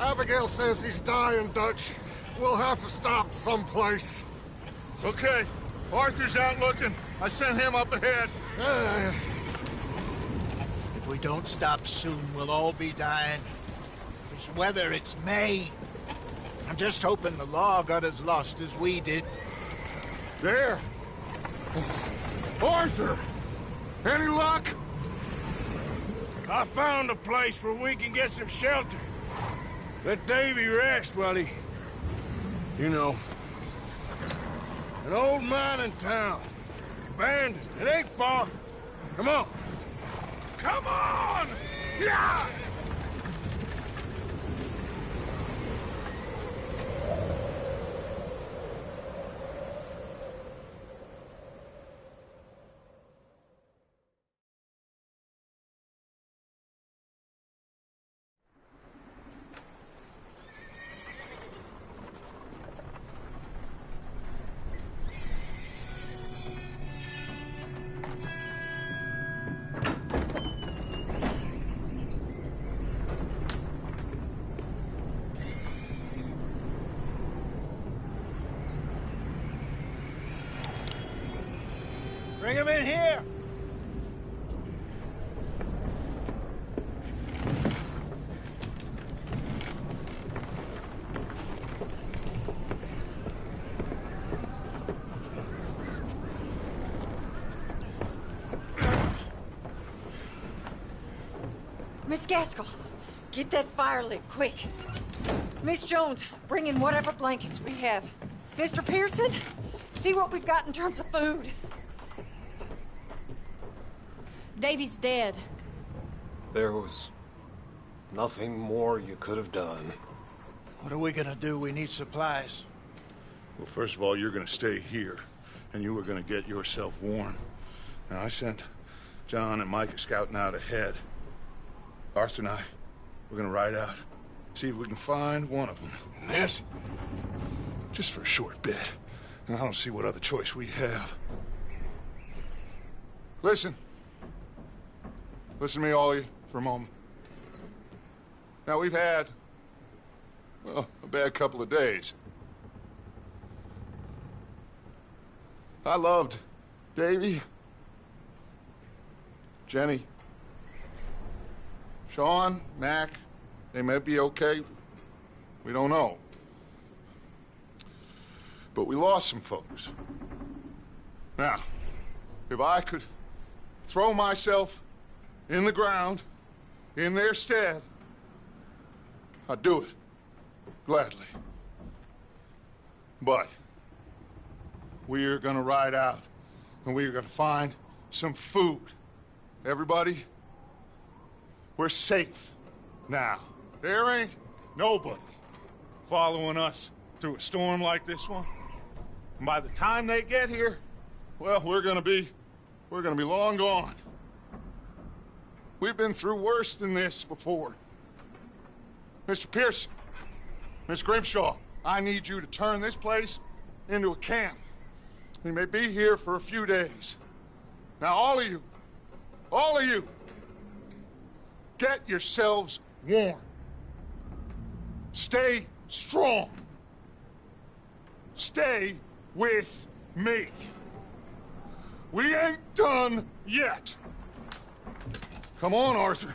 Abigail says he's dying, Dutch. We'll have to stop someplace. Okay. Arthur's out looking. I sent him up ahead. If we don't stop soon, we'll all be dying. This weather, it's May. I'm just hoping the law got as lost as we did. There! Arthur! Any luck? I found a place where we can get some shelter. Let Davy rest while he... You know. An old mining town. Abandoned. It ain't far. Come on. Come on! Yeah! Bring him in here! Miss Gaskell, get that fire lit, quick. Miss Jones, bring in whatever blankets we have. Mr. Pearson, see what we've got in terms of food. Davy's dead. There was nothing more you could have done. What are we gonna do? We need supplies. Well, first of all, you're gonna stay here, and you were gonna get yourself warm. Now, I sent John and Micah scouting out ahead. Arthur and I, we're gonna ride out, see if we can find one of them. And this? Just for a short bit. And I don't see what other choice we have. Listen. Listen to me, all of you, for a moment. Now, we've had, well, a bad couple of days. I loved Davy, Jenny, Sean, Mac. They may be okay. We don't know. But we lost some folks. Now, if I could throw myself in the ground, in their stead, I'd do it, gladly. But we're gonna ride out, and we're gonna find some food. Everybody, we're safe now. There ain't nobody following us through a storm like this one. And by the time they get here, well, we're gonna be long gone. We've been through worse than this before. Mr. Pearson, Miss Grimshaw, I need you to turn this place into a camp. We may be here for a few days. Now, all of you, get yourselves warm. Stay strong. Stay with me. We ain't done yet. Come on, Arthur.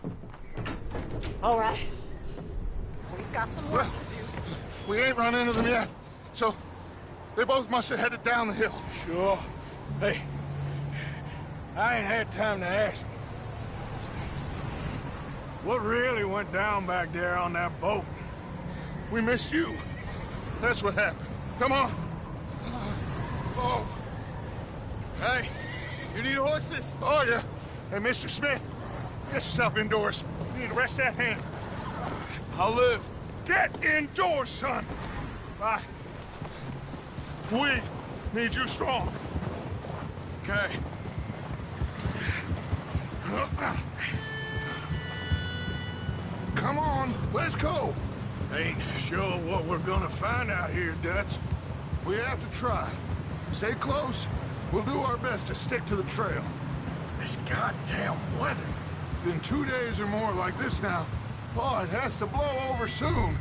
All right. We've got some work to do. We ain't run into them yet, so they both must have headed down the hill. Sure. Hey, I ain't had time to ask. What really went down back there on that boat? We missed you. That's what happened. Come on. Oh. Hey, you need horses? Oh, yeah. Hey, Mr. Smith, get yourself indoors. You need to rest that hand. I'll live. Get indoors, son. Bye. We need you strong. Okay. Come on, let's go. Ain't sure what we're gonna find out here, Dutch. We have to try. Stay close. We'll do our best to stick to the trail. This goddamn weather. Been 2 days or more like this now. Oh, it has to blow over soon.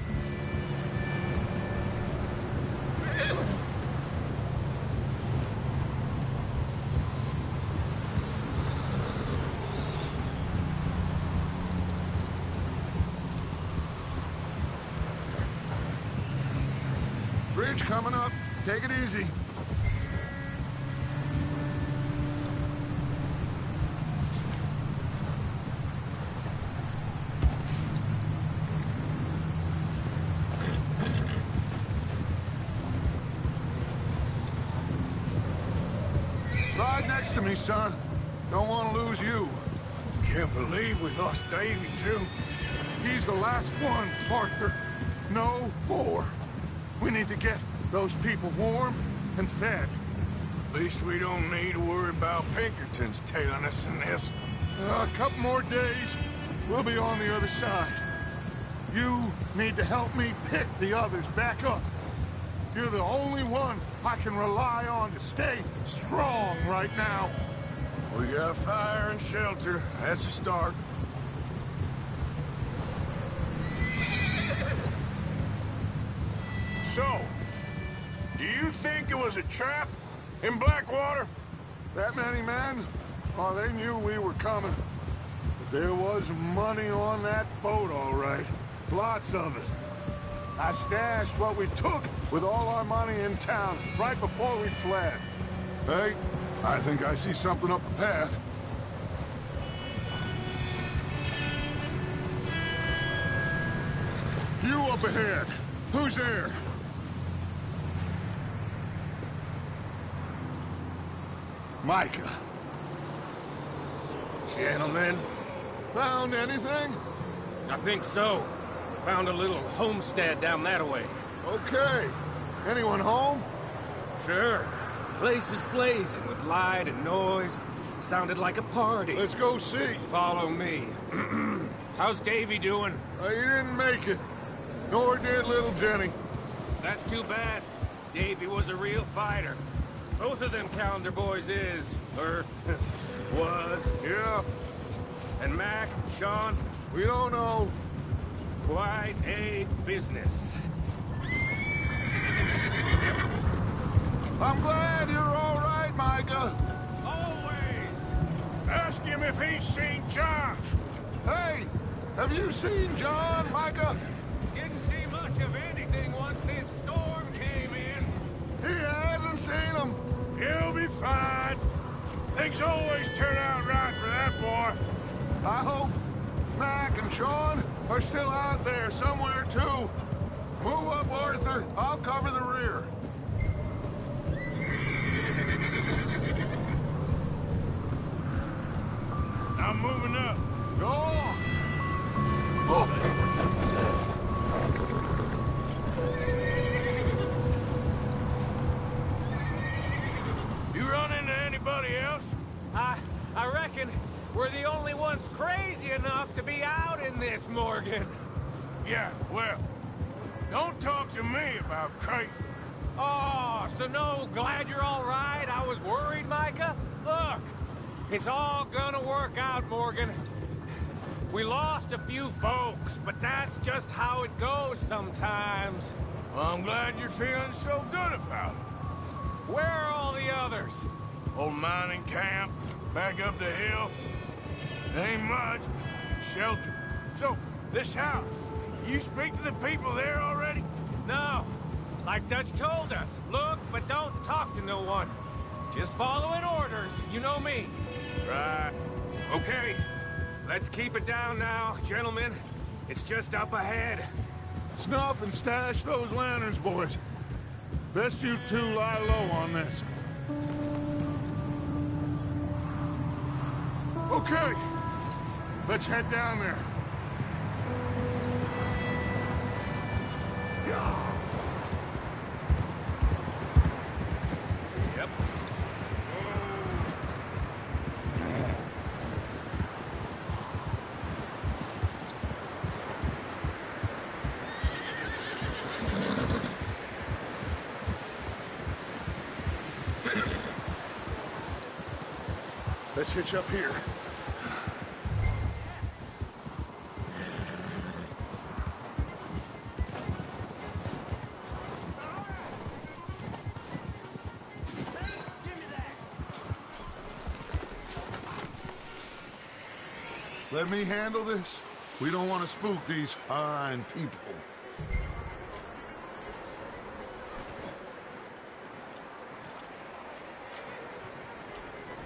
Bridge coming up. Take it easy. Ride next to me, son. Don't want to lose you. Can't believe we lost Davy, too. He's the last one, Arthur. No more. We need to get those people warm and fed. At least we don't need to worry about Pinkertons tailing us in this. A couple more days, we'll be on the other side. You need to help me pick the others back up. You're the only one I can rely on to stay strong right now. We got fire and shelter. That's a start. So, do you think it was a trap in Blackwater? That many men? Oh, they knew we were coming. But there was money on that boat, all right. Lots of it. I stashed what we took with all our money in town right before we fled. Hey, I think I see something up the path. You up ahead. Who's there? Micah. Gentlemen, Found anything? I think so. Found a little homestead down that way. Okay. Anyone home? Sure. Place is blazing with light and noise. Sounded like a party. Let's go see. Follow me. How's Davy doing? He didn't make it. Nor did little Jenny. That's too bad. Davy was a real fighter. Both of them calendar boys is, or was. Yeah, And Mac, Sean, we don't know. quite a business. I'm glad you're all right, Micah. Always! Ask him if he's seen Josh. Hey, have you seen John, Micah? Didn't see much of anything once this storm came in. He hasn't seen him. He'll be fine. Things always turn out right for that boy. I hope Mac and Sean are still out there somewhere, too. Move up, Arthur. I'll cover the rear. I'm moving up. Go on. You run into anybody else? I reckon we're the only ones crazy enough to be out in this, Morgan. Yeah, well, don't talk to me about crazy. Oh, so no, glad you're all right. I was worried, Micah. Look, it's all gonna work out, Morgan. We lost a few folks, but that's just how it goes sometimes. Well, I'm glad you're feeling so good about it. Where are all the others? Old mining camp, back up the hill. Ain't much, but shelter. So, this house, you speak to the people there already? No. Like Dutch told us, look, but don't talk to no one. Just following orders, you know me. Right. Okay, let's keep it down now, gentlemen. It's just up ahead. Snuff and stash those lanterns, boys. Best you two lie low on this. Okay. Let's head down there. Yep. Let's hitch up here. Let me handle this. We don't want to spook these fine people.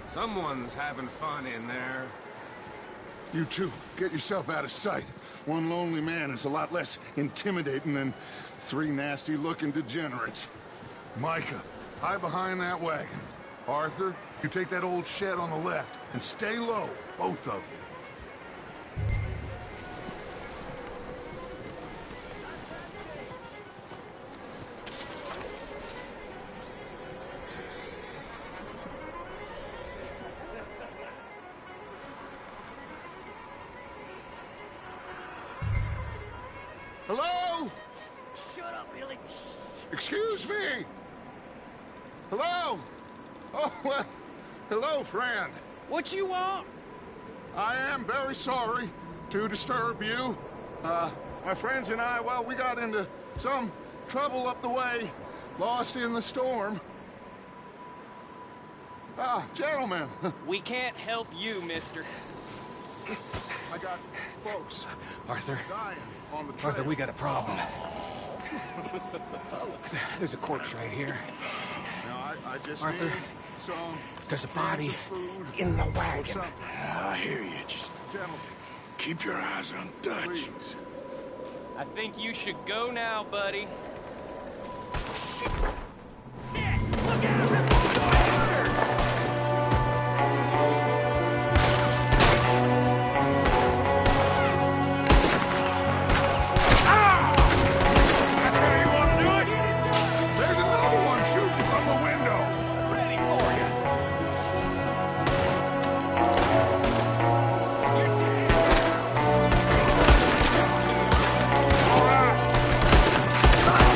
Someone's having fun in there. You two, get yourself out of sight. One lonely man is a lot less intimidating than 3 nasty-looking degenerates. Micah, hide behind that wagon. Arthur, you take that old shed on the left, and stay low, both of you. Hello? Shut up, Billy. Excuse me? Hello? Oh, well, hello, friend. What you want? I am very sorry to disturb you. My friends and I, well, we got into some trouble up the way, lost in the storm. Gentlemen. We can't help you, mister. I got folks Arthur. dying on the trail. Arthur, we got a problem. There's a corpse right here. Now, I just Arthur, need some there's a body cans of food in the or wagon. something. I hear you. Just Gentlemen, keep your eyes on Dutch. please. I think you should go now, buddy. There's another one shooting from the window. Ready for you.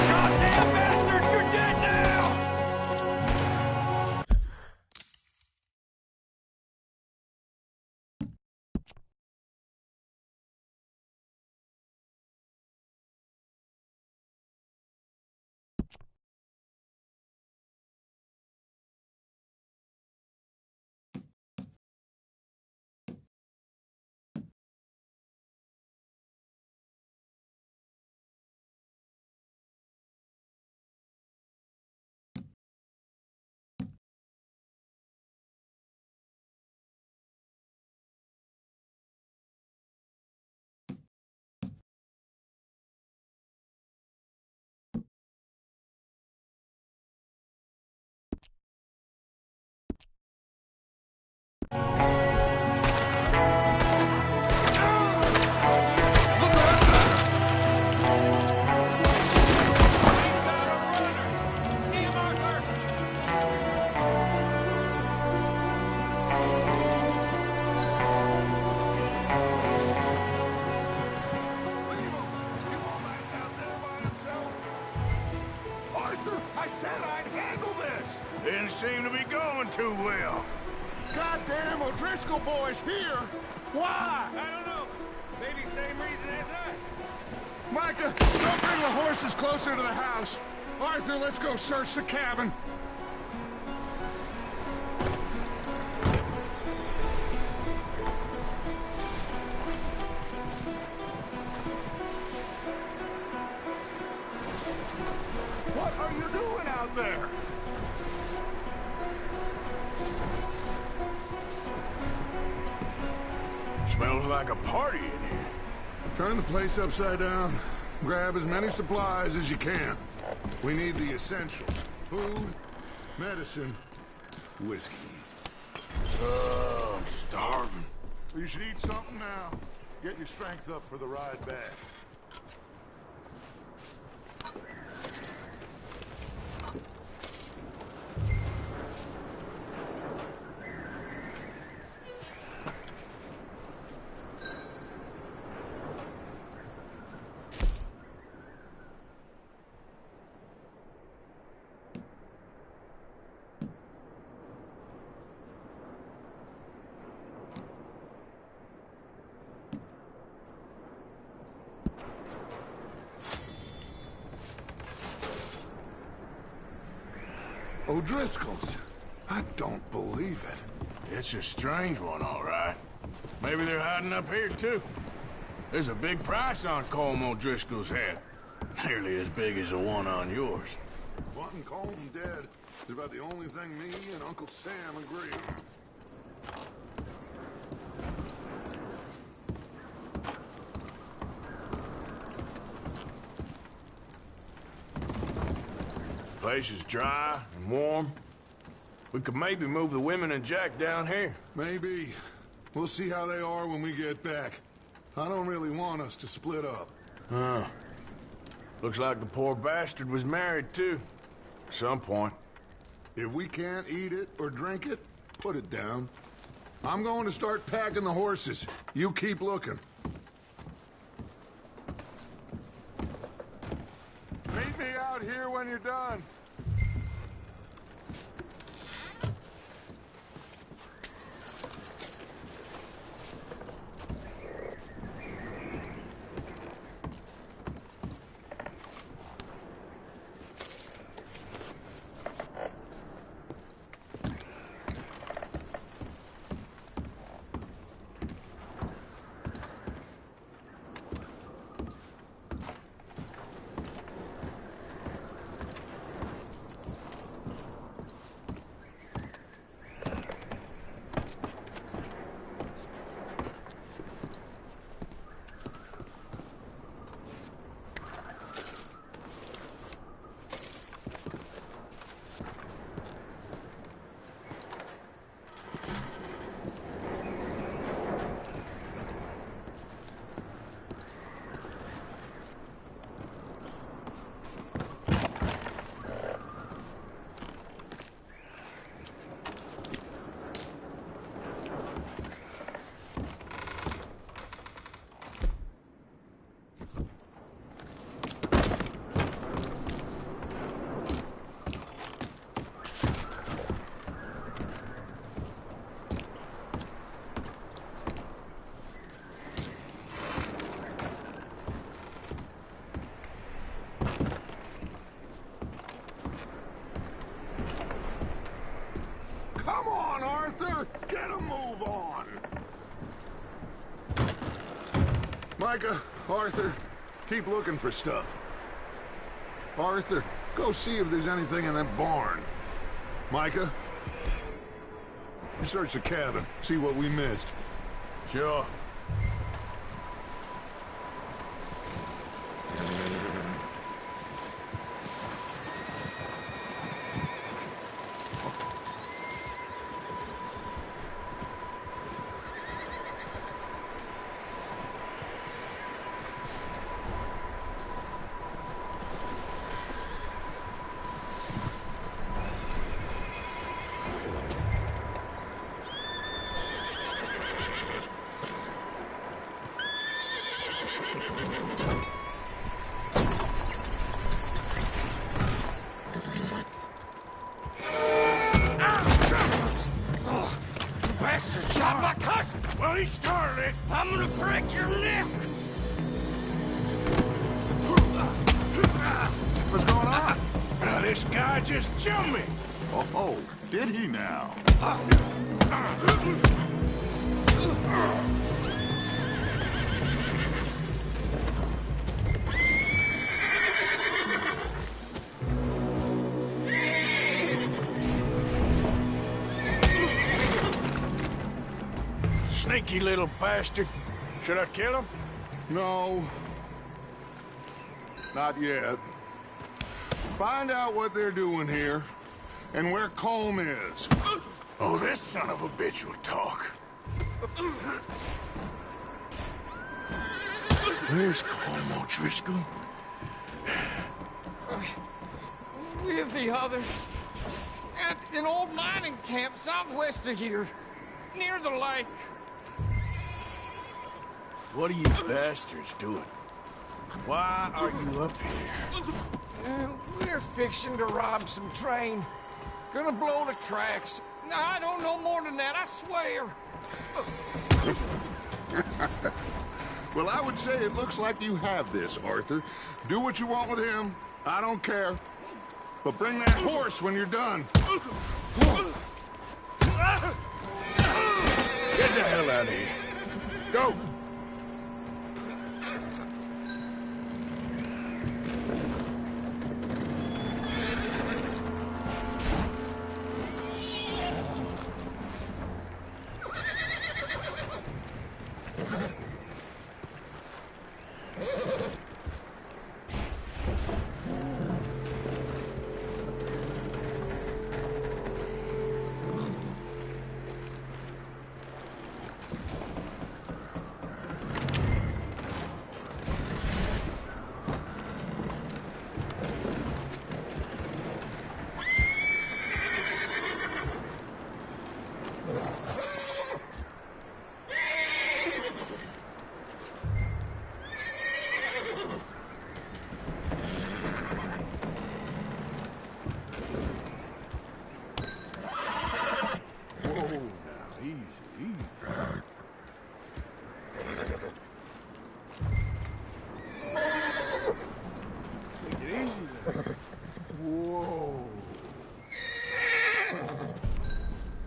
Goddamn bastards, you're dead now! See him, Arthur! Arthur, I said I'd handle this. Didn't seem to be going too well. Goddamn O'Driscoll boys here. Why? I don't know. Maybe same reason as us. Micah, don't bring the horses closer to the house. Arthur, let's go search the cabin. What are you doing out there? Smells like a party in here. Turn the place upside down. Grab as many supplies as you can. We need the essentials. Food, medicine, whiskey. I'm starving. You should eat something now. Get your strength up for the ride back. O'Driscoll's. I don't believe it. It's a strange one, all right. Maybe they're hiding up here, too. There's a big price on Colm O'Driscoll's head. Nearly as big as the one on yours. Wanting Colm dead is about the only thing me and Uncle Sam agree on. Place is dry and warm. We could maybe move the women and Jack down here. Maybe. We'll see how they are when we get back. I don't really want us to split up. Huh. Looks like the poor bastard was married, too. At some point. If we can't eat it or drink it, put it down. I'm going to start packing the horses. You keep looking. Meet me out here when you're done. Come on, Arthur! Get a move on! Micah, Arthur, keep looking for stuff. Arthur, go see if there's anything in that barn. Micah, search the cabin, see what we missed. Sure. Bastard shot my cousin! Well, he started it. I'm gonna break your neck! What's going on? This guy just jumped me. Oh, did he now? Sneaky little bastard. Should I kill him? No. Not yet. Find out what they're doing here, and where Colm is. Oh, this son of a bitch will talk. Where's Colm O'Driscoll? With the others. At an old mining camp southwest of here. Near the lake. What are you bastards doing? Why are you up here? We're fixing to rob some train. Gonna blow the tracks. I don't know more than that, I swear. Well, I would say it looks like you have this, Arthur. Do what you want with him. I don't care. But bring that horse when you're done. Get the hell out of here. Go!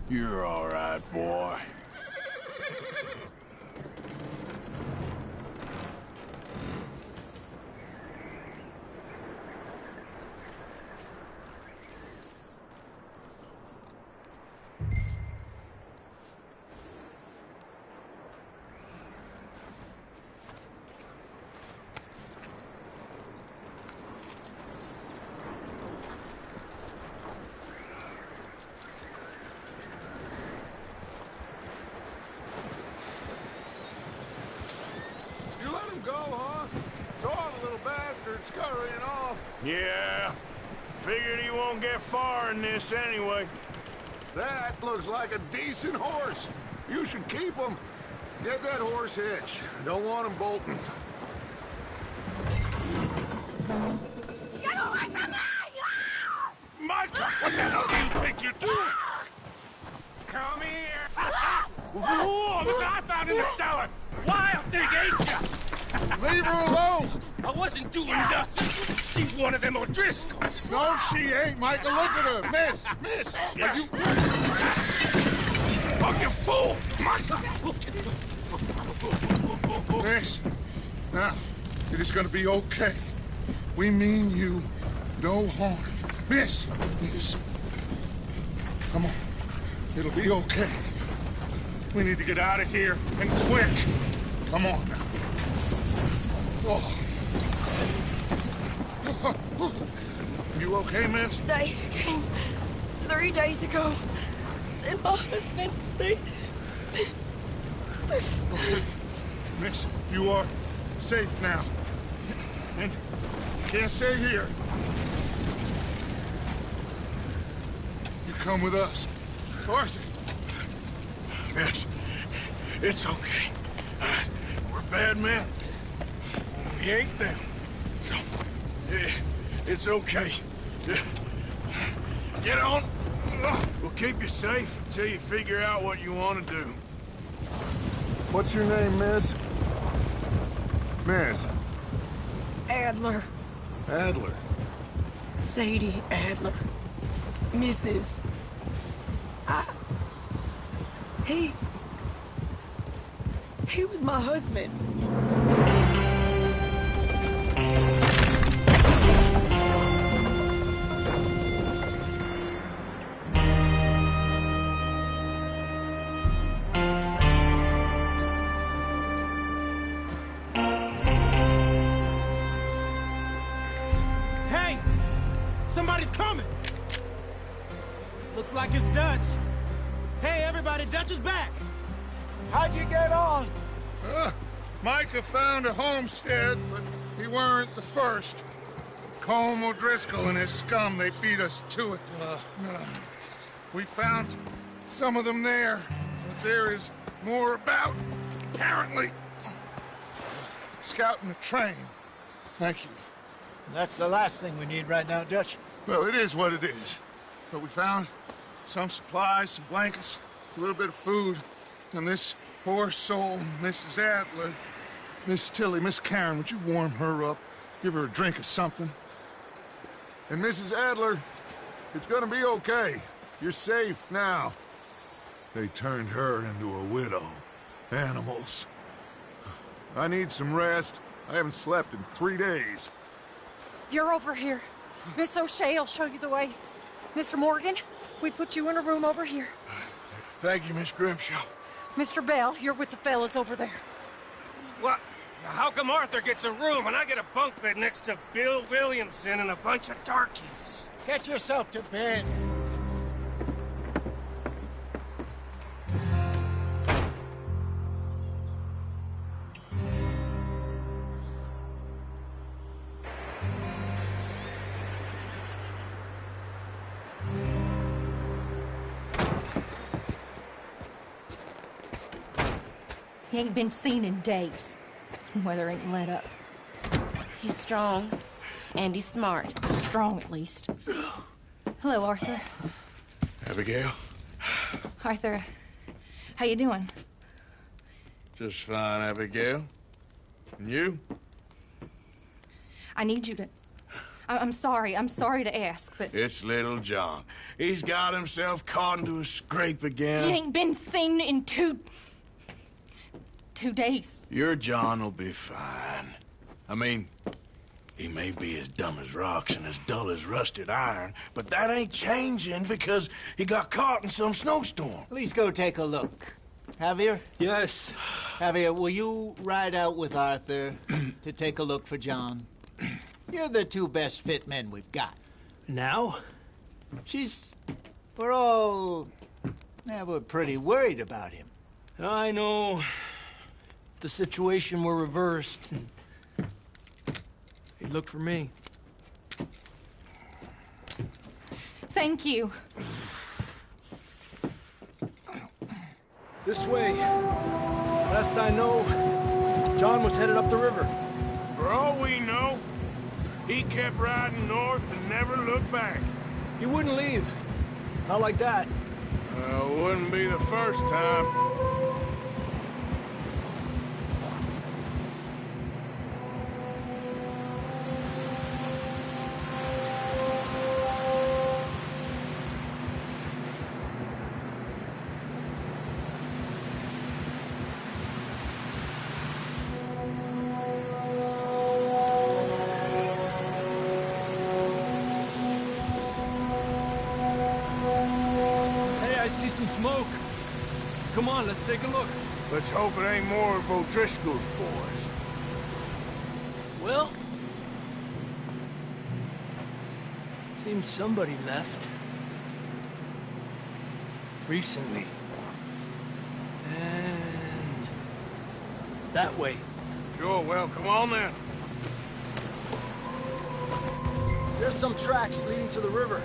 You're all right, boy. You let him go, huh? Saw the little bastard scurrying off. Yeah. Figured he won't get far in this anyway. That looks like a decent horse. You should keep him. Get that horse hitched. Don't want him bolting. Get away from me! Micah, what the hell do you think you're doing? Come here! Whoa, look what I found in the cellar! Wild thing, ain't ya? Leave her alone! I wasn't doing nothing. She's one of them O'Driscolls. No, she ain't, Micah. Look at her. Miss, are you... Oh, you fool! Micah! Miss, now, it is gonna be okay. We mean you no harm. Miss, come on. It'll be okay. We need to get out of here, and quick. Come on now. Oh. You okay, miss? They came 3 days ago. And my husband, they... Miss, you are safe now. And you can't stay here. You come with us. Arthur. Miss, it's okay. We're bad men. We ain't them. So, it's okay. Get on. We'll keep you safe until you figure out what you want to do. What's your name, miss? Miss. Adler. Adler. Sadie Adler. Mrs. He was my husband. Hey! Somebody's coming! Looks like it's Dutch. Hey, everybody, Dutch is back! How'd you get on? Micah found a homestead, but he weren't the first. Colm O'Driscoll and his scum, they beat us to it. We found some of them there, but there is more about, apparently. Scouting the train. Thank you. That's the last thing we need right now, Dutch. Well, it is what it is. But we found some supplies, some blankets, a little bit of food, and this poor soul, Mrs. Adler, Miss Tilly, Miss Karen, would you warm her up? Give her a drink or something? And Mrs. Adler, it's gonna be okay. You're safe now. They turned her into a widow. Animals. I need some rest. I haven't slept in 3 days. You're over here. Miss O'Shea will show you the way. Mr. Morgan, we put you in a room over here. Thank you, Miss Grimshaw. Mr. Bell, you're with the fellas over there. What? How come Arthur gets a room and I get a bunk bed next to Bill Williamson and a bunch of darkies? Get yourself to bed. He ain't been seen in days. Weather ain't let up. He's strong, and he's smart. Strong, at least. Hello, Arthur. Abigail? Arthur, how you doing? Just fine, Abigail. And you? I need you to... I'm sorry to ask, but... It's little John. He's got himself caught into a scrape again. He ain't been seen in 2 days. Your John will be fine. I mean, he may be as dumb as rocks and as dull as rusted iron, but that ain't changing because he got caught in some snowstorm. Please go take a look. Javier? Yes. Javier, will you ride out with Arthur to take a look for John? You're the 2 best fit men we've got. Now? We're pretty worried about him. I know. If the situation were reversed, he'd look for me. Thank you. This way. Last I know, John was headed up the river. For all we know, he kept riding north and never looked back. He wouldn't leave. Not like that. Wouldn't be the first time. I see some smoke. Come on, let's take a look. Let's hope it ain't more of O'Driscoll's boys. Well, seems somebody left. Recently. And that way. Sure, well, come on then. There's some tracks leading to the river.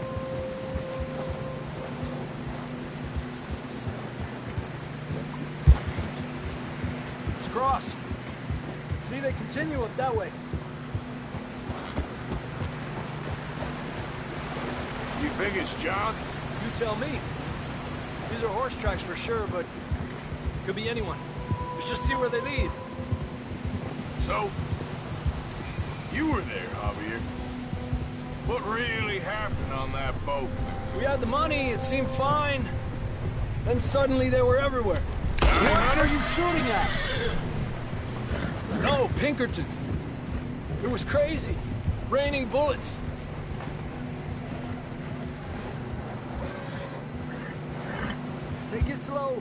Let's cross. See, they continue up that way. You think it's John? You tell me. These are horse tracks for sure, but could be anyone. Let's just see where they lead. So, you were there, Javier. What really happened on that boat? We had the money, it seemed fine. Then suddenly they were everywhere. What are you shooting at? No, Pinkertons. It was crazy. Raining bullets. Take it slow.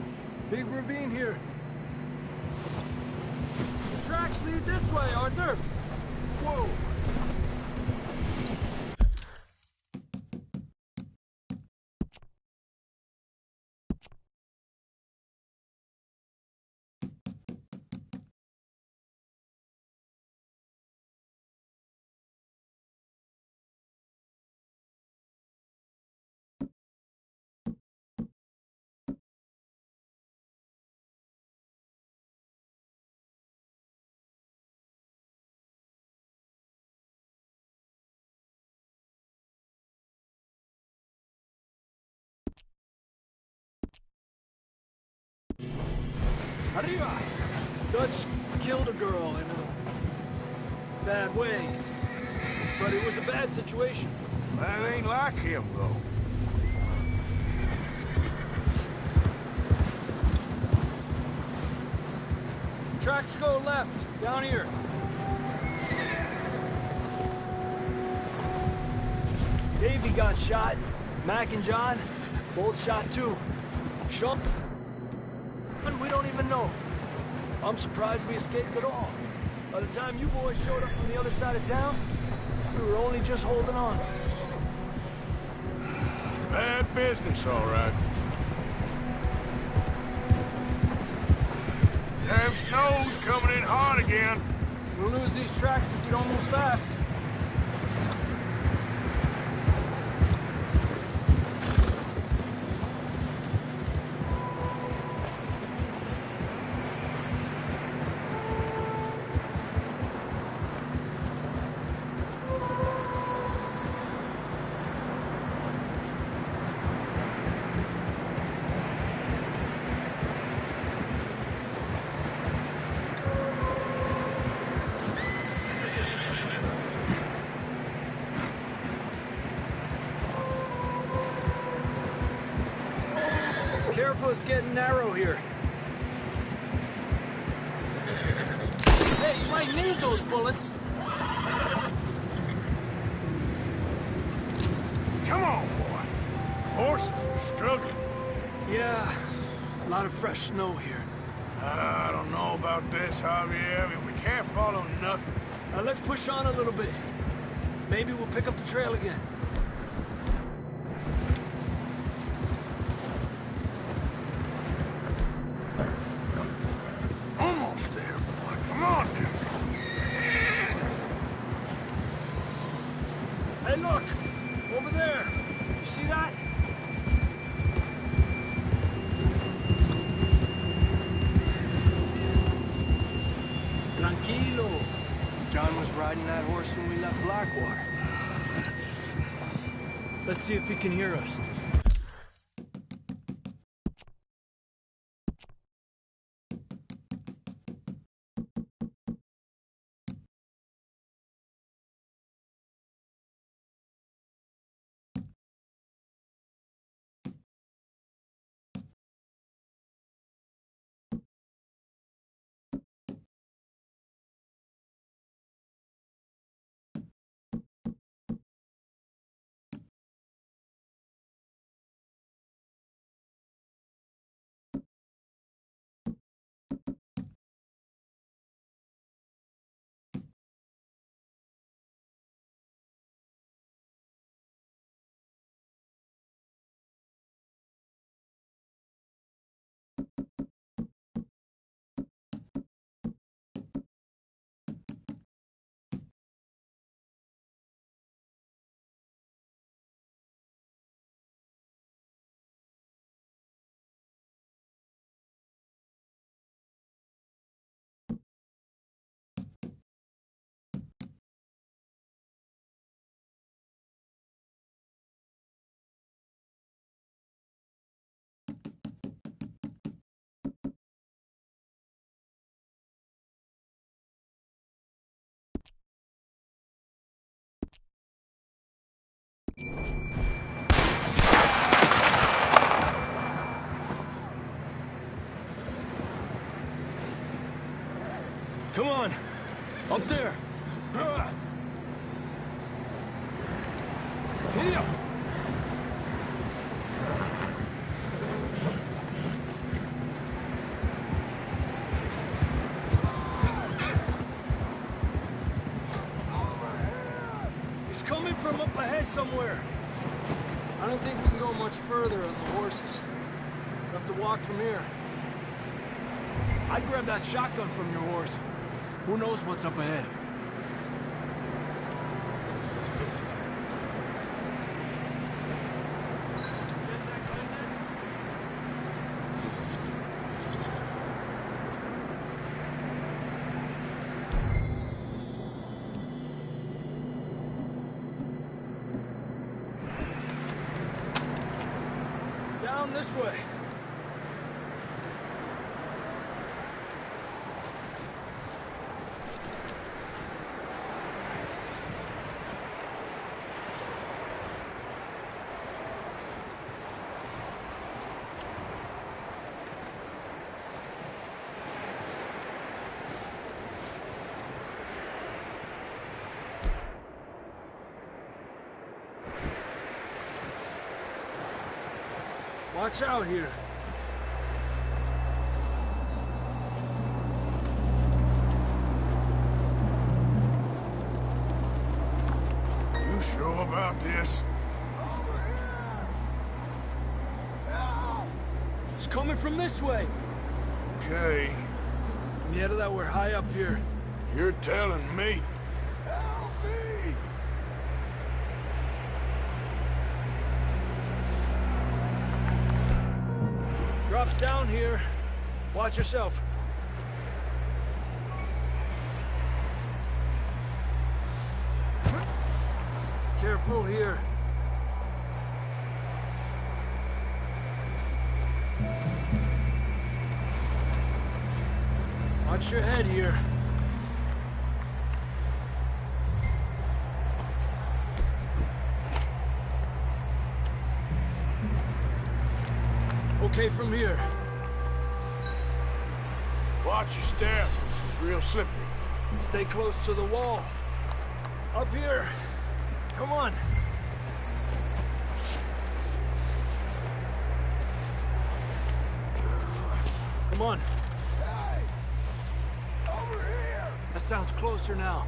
Big ravine here. The tracks lead this way, Arthur. Whoa. Arriba! Dutch killed a girl in a bad way. But it was a bad situation. That ain't like him, though. Tracks go left. Down here. Davey got shot. Mac and John, both shot too. Shump, we don't even know. I'm surprised we escaped at all. By the time you boys showed up from the other side of town, we were only just holding on. Bad business, all right. Damn snow's coming in hard again. We'll lose these tracks if we don't move fast. Careful, it's getting narrow here. Hey, you might need those bullets. Come on, boy. Horses are struggling. Yeah, a lot of fresh snow here. I don't know about this, Javier. We can't follow nothing. Now let's push on a little bit. Maybe we'll pick up the trail again. Almost there, boy. Come on now. Hey, look! Over there! You see that? Tranquilo. John was riding that horse when we left Blackwater. Let's see if he can hear us. Come on! Up there! Giddy up! He's coming from up ahead somewhere. I don't think we can go much further on the horses. We'll have to walk from here. I'd grab that shotgun from your horse. Who knows what's up ahead? Down this way. Watch out here. You sure about this? It's coming from this way. Okay, Yeah, that we're high up here. you're telling me. Drops down here. Watch yourself. Careful here. Watch your head here. Okay from here. Watch your step. This is real slippery. Stay close to the wall. Up here. Come on. Come on. Hey! Over here! That sounds closer now.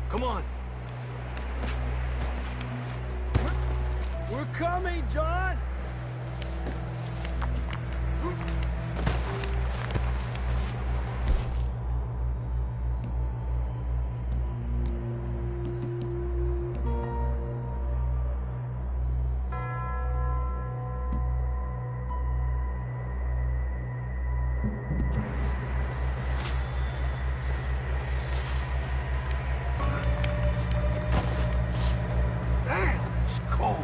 Come on. We're coming, John! Damn, it's cold.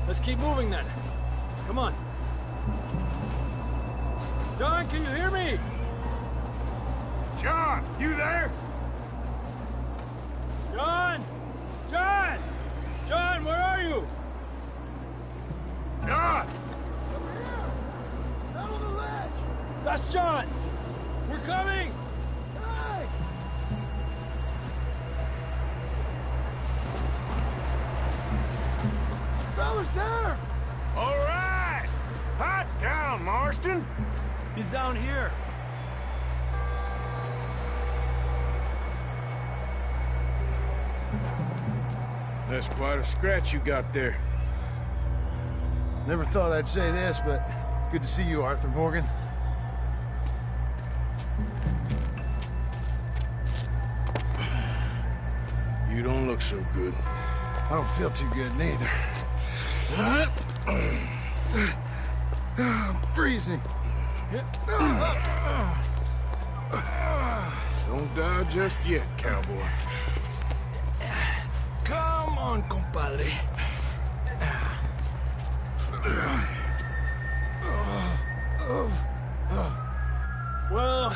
Let's keep moving then. Come on. John, can you hear me? John, you there? John! John! John, where are you? John! Down on the ledge! That's John! We're coming! Hey! Fella's there! All right! Hot down, Marston! He's down here. That's quite a scratch you got there. Never thought I'd say this, but it's good to see you, Arthur Morgan. You don't look so good. I don't feel too good, neither. I'm freezing. Don't die just yet, cowboy. Come on, compadre. Well,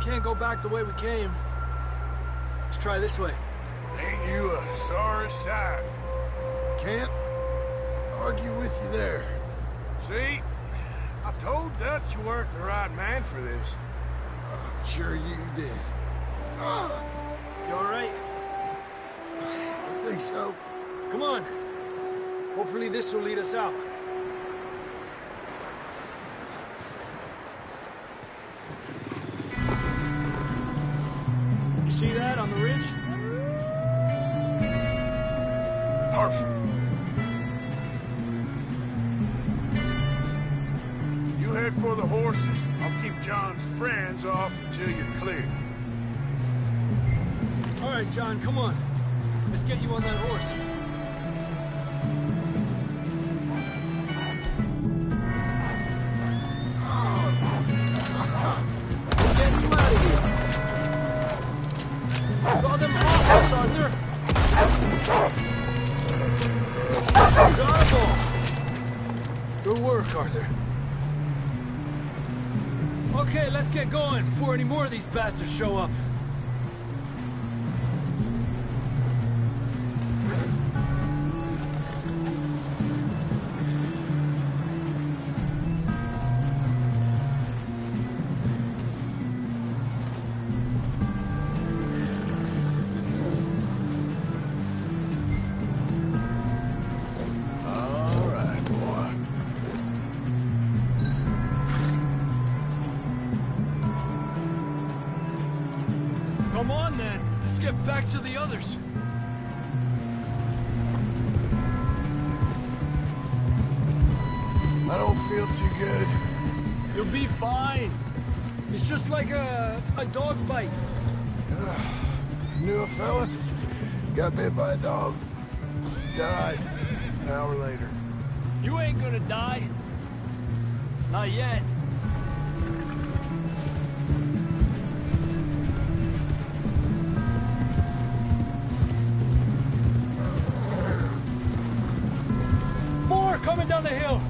can't go back the way we came. Let's try this way. Ain't you a sorry sight? Can't argue with you there. See? I told Dutch you weren't the right man for this. Sure you did. You all right? I think so. Come on. Hopefully this will lead us out. You see that on the ridge? Perfect. You head for the horses. I'll keep John's friends off until you're clear. All right, John, come on. Let's get you on that horse. We're getting you out of here. Draw them off us, Arthur. Bravo! Good work, Arthur. Okay, let's get going before any more of these bastards show up. back to the others. I don't feel too good. You'll be fine. It's just like a dog bite. Knew a fella? Got bit by a dog. Died. An hour later. You ain't gonna die. Not yet. More coming down the hill.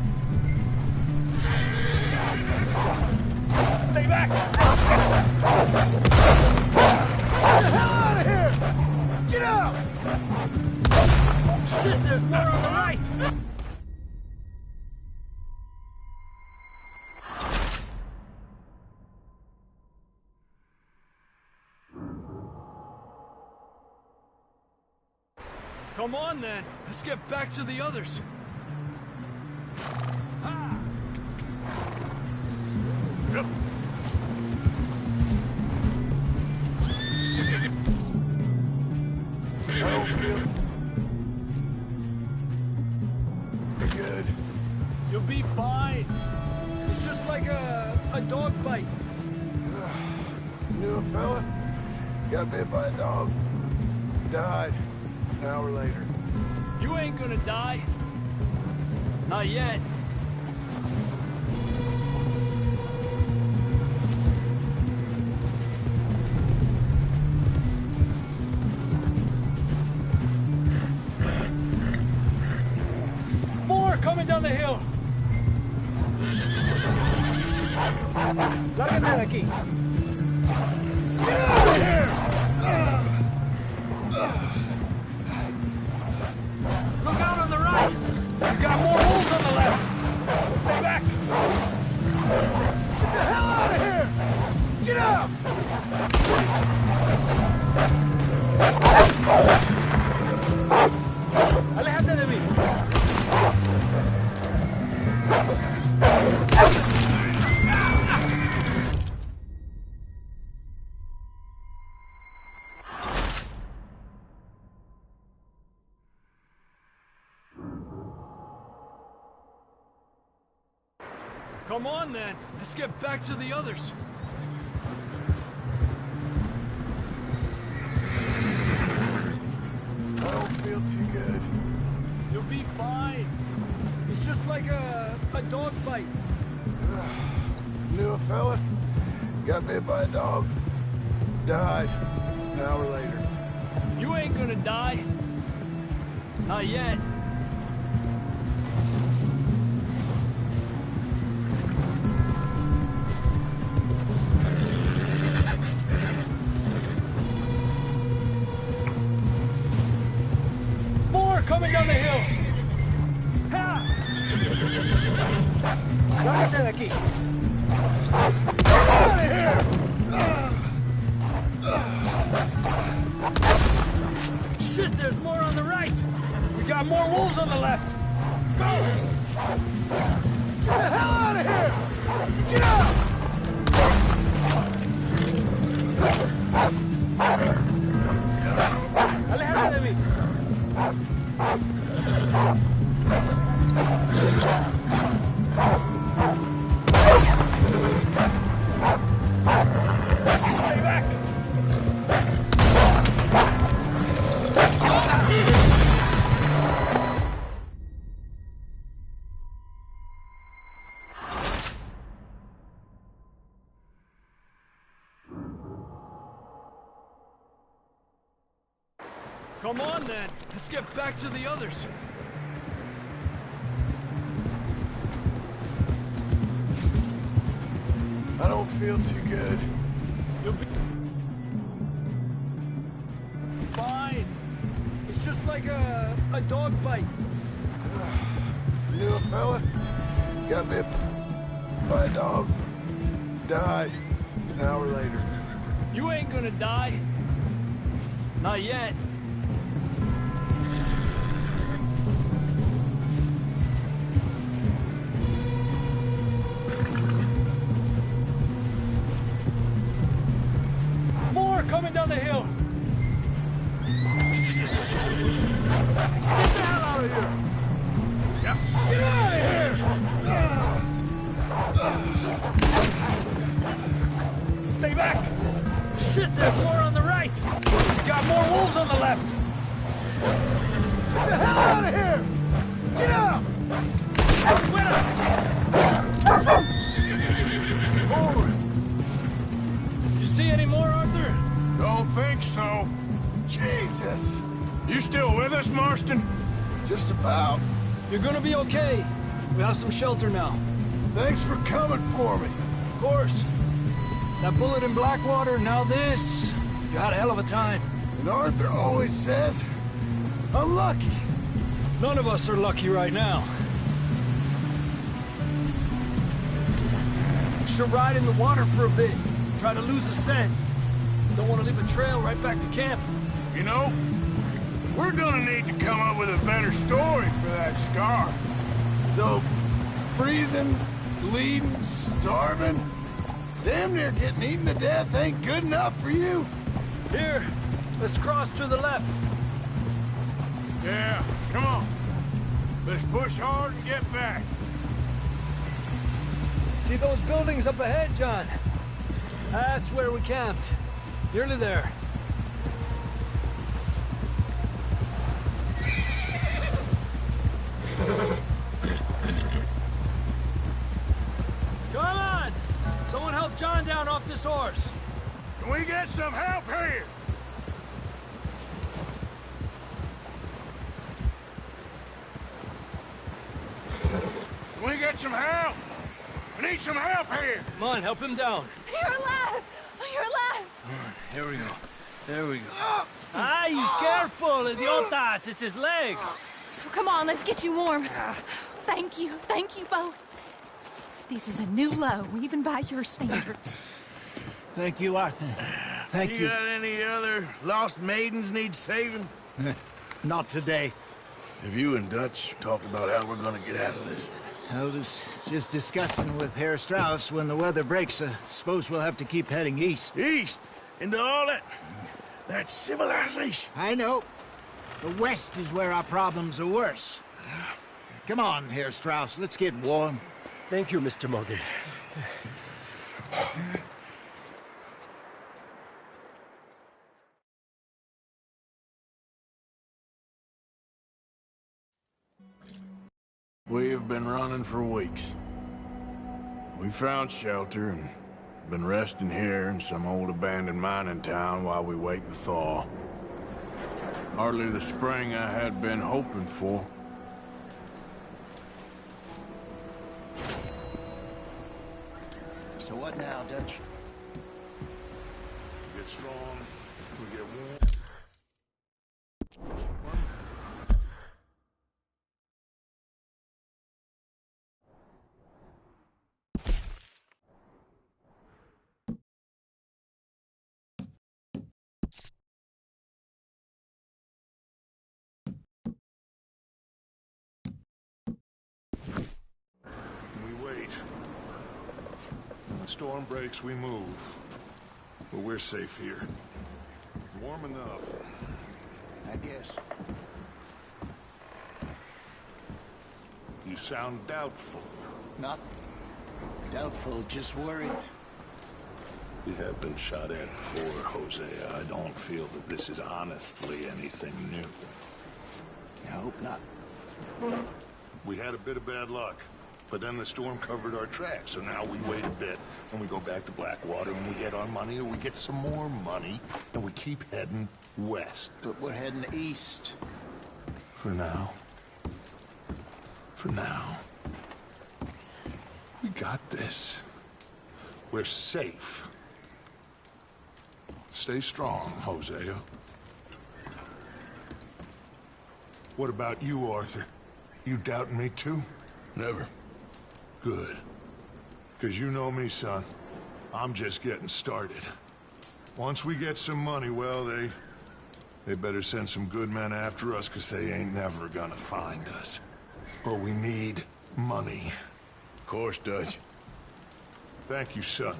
Stay back. Get the hell out of here! Get out! Shit, there's more on the right. Come on, then. Let's get back to the others. Ha! Yep. I don't feel good. You'll be fine. It's just like a dog bite. Knew a fella? Got bit by a dog. Died. An hour later. You ain't gonna die. Not yet. More coming down the hill. Lárgate de aquí. Get out of here! Look out on the right! We've got more wolves on the left! Stay back! Get the hell out of here! Get out! ¡Aléjate de mí! Come on, then. Let's get back to the others. I don't feel too good. You'll be fine. It's just like a dog bite. Knew a fella? Got bit by a dog. Died. An hour later. You ain't gonna die. Not yet. More coming down the hill. Ha! Lárgate de aquí. Get out of here! Shit, there's more on the right. We got more wolves on the left. Go! Get the hell out of here! Get out! Aléjate de mí. Stay back. Come on, then. Let's get back to the others. I don't feel too good. You'll be fine. It's just like a dog bite. Knew a fella? Got bit by a dog. Died. An hour later. You ain't gonna die. Not yet. More coming down the hill. still with us, Marston? Just about. You're gonna be okay. We have some shelter now. Thanks for coming for me. Of course. That bullet in Blackwater, now this. You had a hell of a time. And Arthur always says, I'm lucky. None of us are lucky right now. Should ride in the water for a bit. Try to lose a scent. Don't want to leave a trail right back to camp. You know, we're gonna need to come up with a better story for that scar. So, freezing, bleeding, starving, damn near getting eaten to death ain't good enough for you? Here, let's cross to the left. Yeah, come on. Let's push hard and get back. See those buildings up ahead, John? That's where we camped. Nearly there. Come on! Someone help John down off this horse. Can we get some help here? Can we get some help? We need some help here. Come on, help him down. You're alive! You're alive! Here we go. There we go. Ay, careful, idiotas! It's his leg! Come on, let's get you warm. Thank you both. This is a new low, even by your standards. Thank you, Arthur. Thank you. You got any other lost maidens need saving? Not today. Have you and Dutch talked about how we're gonna get out of this? I was just discussing with Herr Strauss when the weather breaks. Suppose we'll have to keep heading east. East? Into all that civilization? I know. The west is where our problems are worse. Come on, Herr Strauss, let's get warm. Thank you, Mr. Morgan. We've been running for weeks. We found shelter and been resting here in some old abandoned mining town while we wait the thaw. Hardly the spring I had been hoping for. So what now, Dutch? Get strong, we get warm. We wait. When the storm breaks, we move. But we're safe here. Warm enough. I guess. You sound doubtful. Not doubtful, just worried. We have been shot at before, Hosea. I don't feel that this is honestly anything new. I hope not. We had a bit of bad luck, but then the storm covered our tracks, so now we wait a bit, and we go back to Blackwater, and we get our money, or we get some more money, and we keep heading west. But we're heading east. For now. For now. We got this. We're safe. Stay strong, Hosea. What about you, Arthur? You doubting me too? Never. Good. Because you know me, son. I'm just getting started. Once we get some money, well, they better send some good men after us, because they ain't never gonna find us. But we need money. Of course, Dutch. Thank you, son,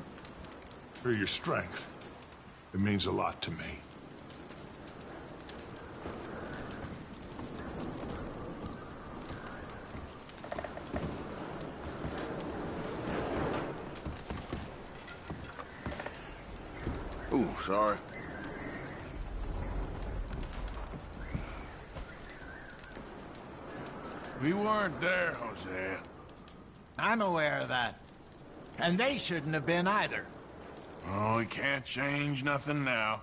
for your strength. It means a lot to me. Ooh, sorry. We weren't there, Hosea. I'm aware of that. And they shouldn't have been either. Oh, we can't change nothing now.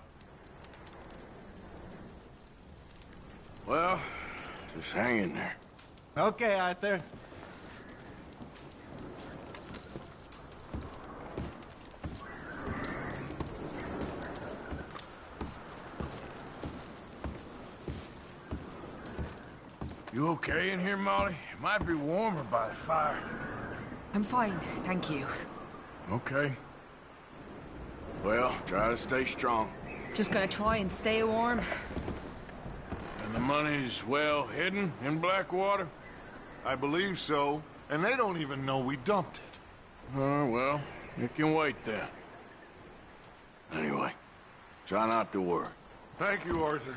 Well, just hang in there. Okay, Arthur. You okay in here, Molly? It might be warmer by the fire. I'm fine, thank you. Okay. Well, try to stay strong. Just gonna try and stay warm. And the money's well hidden in Blackwater? I believe so, and they don't even know we dumped it. Well, it can wait then. Anyway, try not to worry. Thank you, Arthur.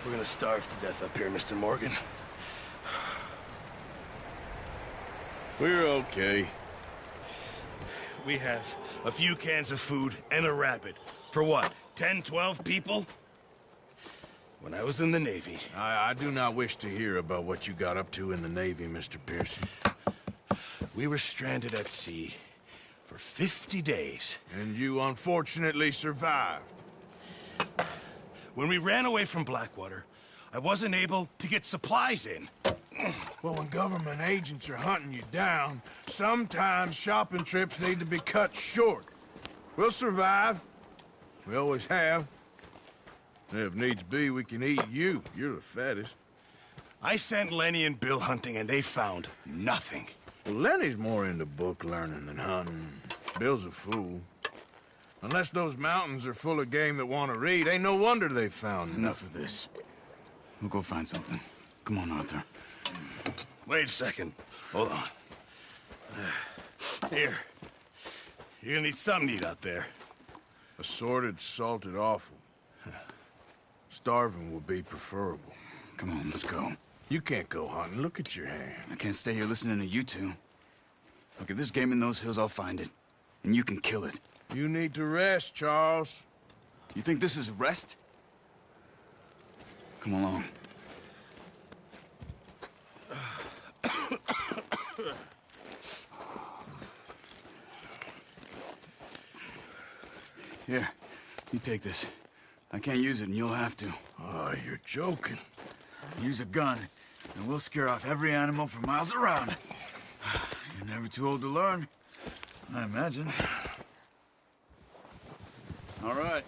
We're gonna starve to death up here, Mr. Morgan. We're okay. We have a few cans of food and a rabbit. For what, 10, 12 people? When I was in the Navy... I do not wish to hear about what you got up to in the Navy, Mr. Pearson. We were stranded at sea for 50 days. And you unfortunately survived. When we ran away from Blackwater, I wasn't able to get supplies in. Well, when government agents are hunting you down, sometimes shopping trips need to be cut short. We'll survive. We always have. If needs be, we can eat you. You're the fattest. I sent Lenny and Bill hunting, and they found nothing. Well, Lenny's more into book learning than hunting. Bill's a fool. Unless those mountains are full of game that want to read, ain't no wonder they found Enough of this. We'll go find something. Come on, Arthur. Wait a second. Hold on. Here. You're gonna need something to eat out there. Assorted, salted offal. Starving would be preferable. Come on, let's go. You can't go hunting. Look at your hand. I can't stay here listening to you two. Look, if there's game in those hills, I'll find it. And you can kill it. You need to rest, Charles. You think this is rest? Come along. Here, you take this. I can't use it, and you'll have to. Oh, you're joking. Use a gun, and we'll scare off every animal for miles around. You're never too old to learn, I imagine. All right.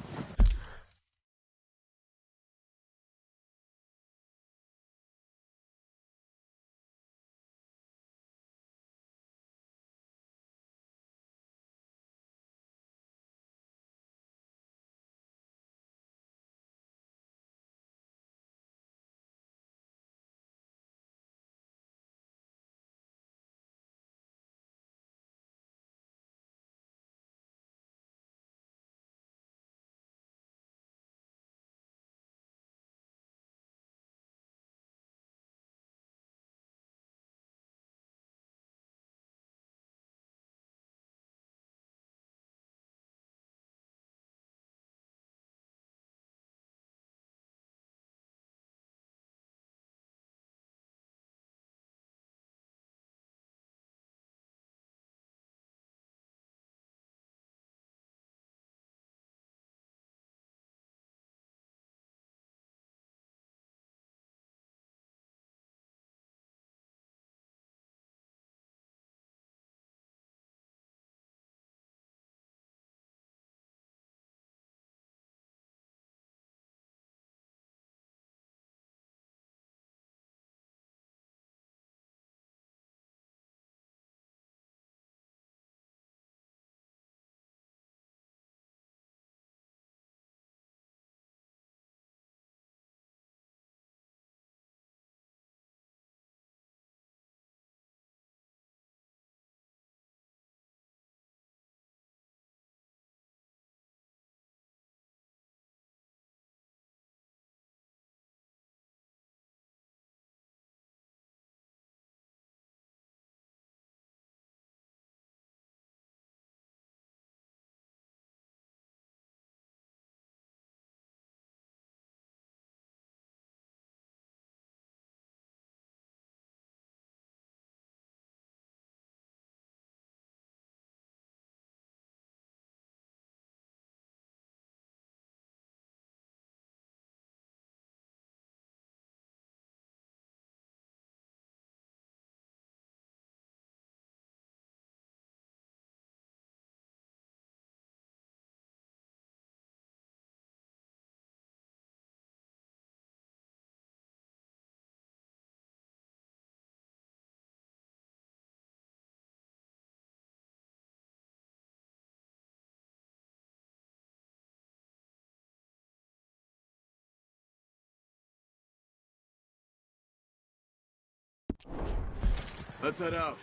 Let's head out.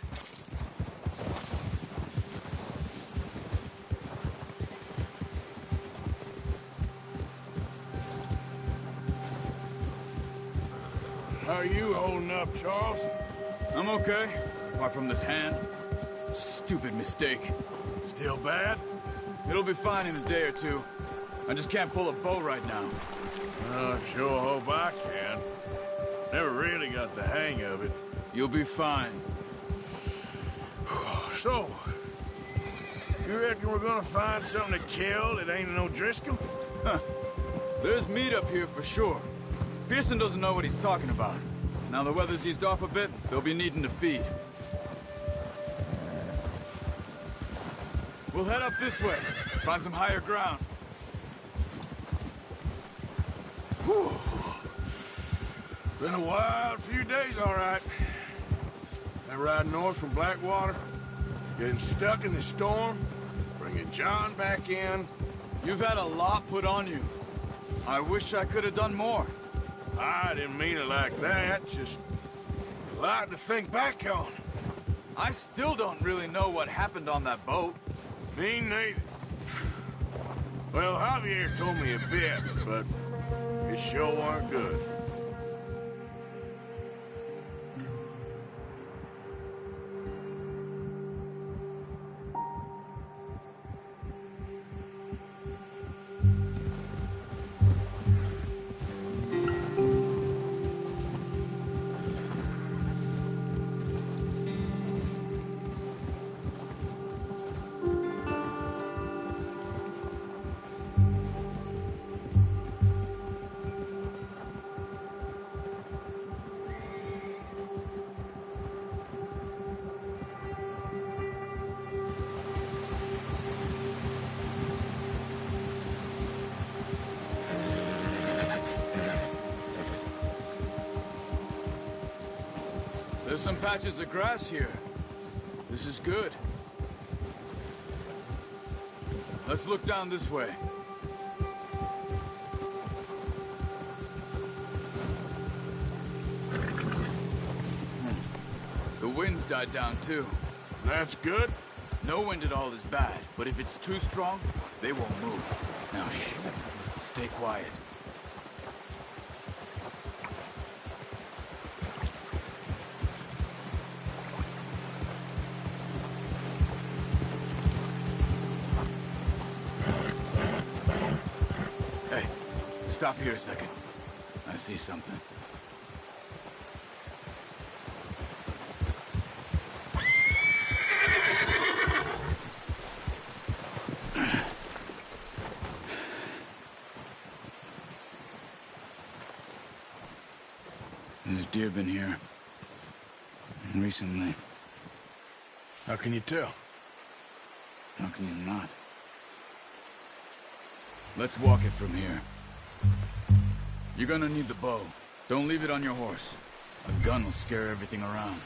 How are you holding up, Charles? I'm okay, apart from this hand. Stupid mistake. Still bad? It'll be fine in a day or two. I just can't pull a bow right now. Sure hope I can. Never really got the hang of it. You'll be fine. So, you reckon we're gonna find something to kill that ain't no Driscoll? Huh. There's meat up here for sure. Pearson doesn't know what he's talking about. Now the weather's eased off a bit, they'll be needing to feed. We'll head up this way, find some higher ground. Whew. Been a wild few days, all right. That ride north from Blackwater, getting stuck in the storm, bringing John back in. You've had a lot put on you. I wish I could have done more. I didn't mean it like that, just a lot to think back on. I still don't really know what happened on that boat. Me neither. Well, Javier told me a bit, but it sure weren't good. There's some patches of grass here. This is good. Let's look down this way. The wind's died down too. That's good. No wind at all is bad, but if it's too strong, they won't move. Now shh. Stay quiet. Stop here a second. I see something. There's deer been here. Recently. How can you tell? How can you not? Let's walk it from here. You're gonna need the bow. Don't leave it on your horse. A gun will scare everything around.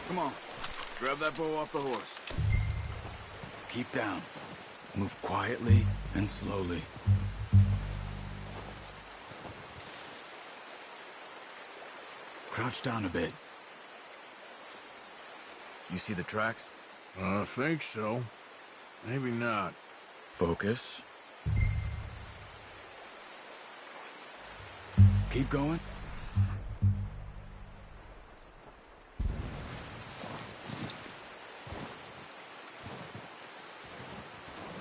Come on. Grab that bow off the horse. Keep down. Move quietly and slowly. Crouch down a bit. You see the tracks? I think so. Maybe not. Focus. Keep going.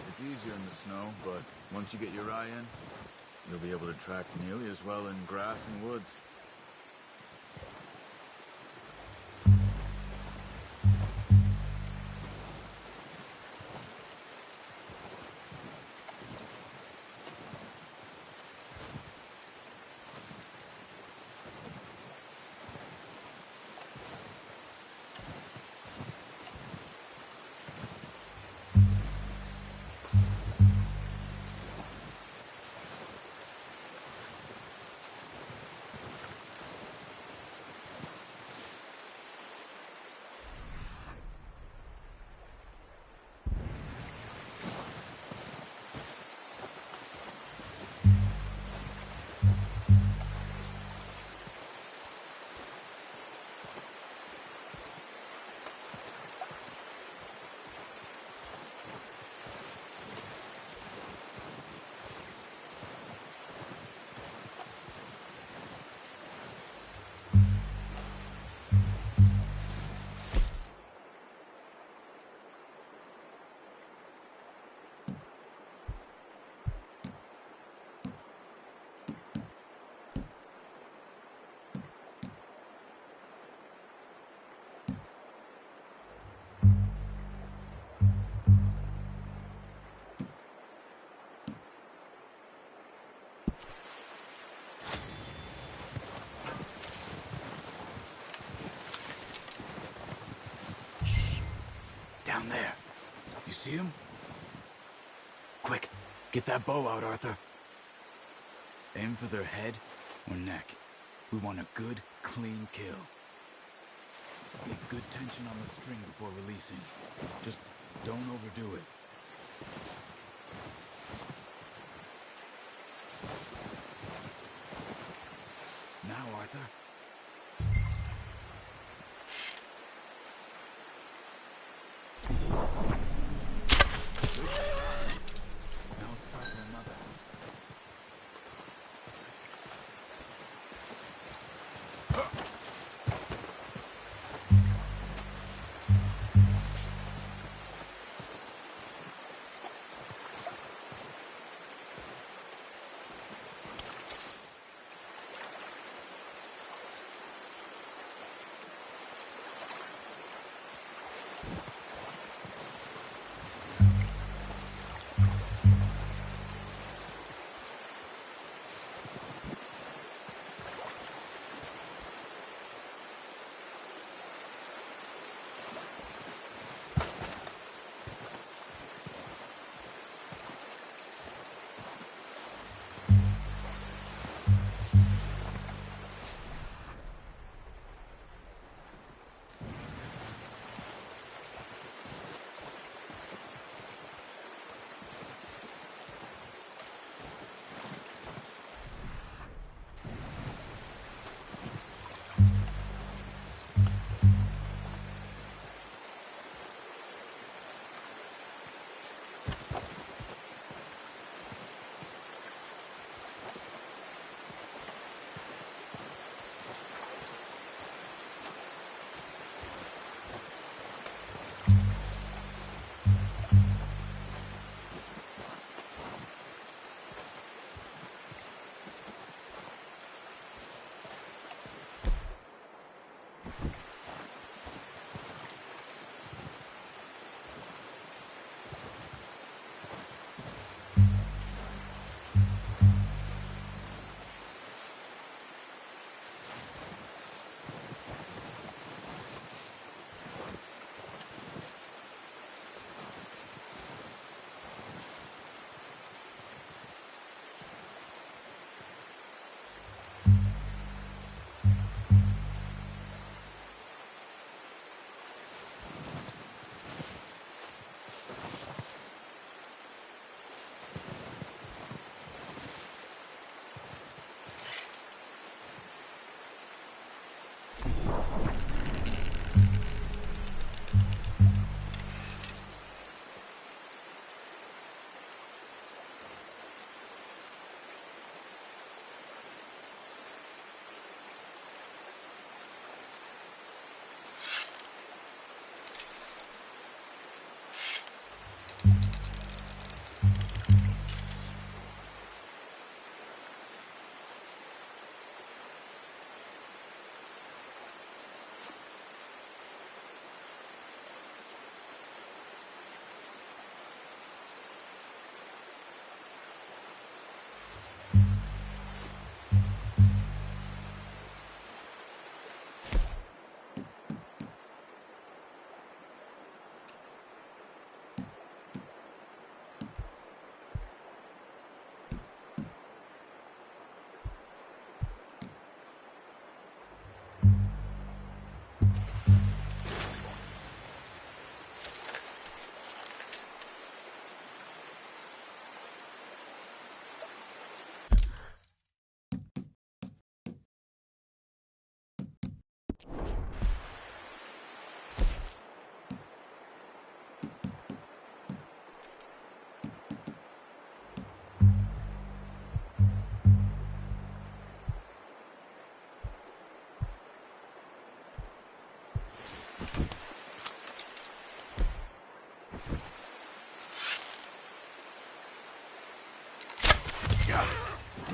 It's easier in the snow, but once you get your eye in, you'll be able to track nearly as well in grass and woods. see him? Quick, get that bow out, Arthur. Aim for their head or neck. We want a good, clean kill. Get good tension on the string before releasing. Just don't overdo it. Now, Arthur. Now it's time for another.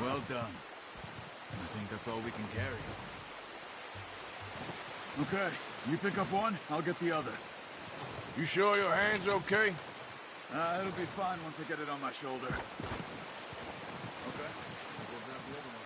Well done. I think that's all we can carry. Okay, you pick up one, I'll get the other. You sure your hand's okay? It'll be fine once I get it on my shoulder. Okay, I'll go grab the other one.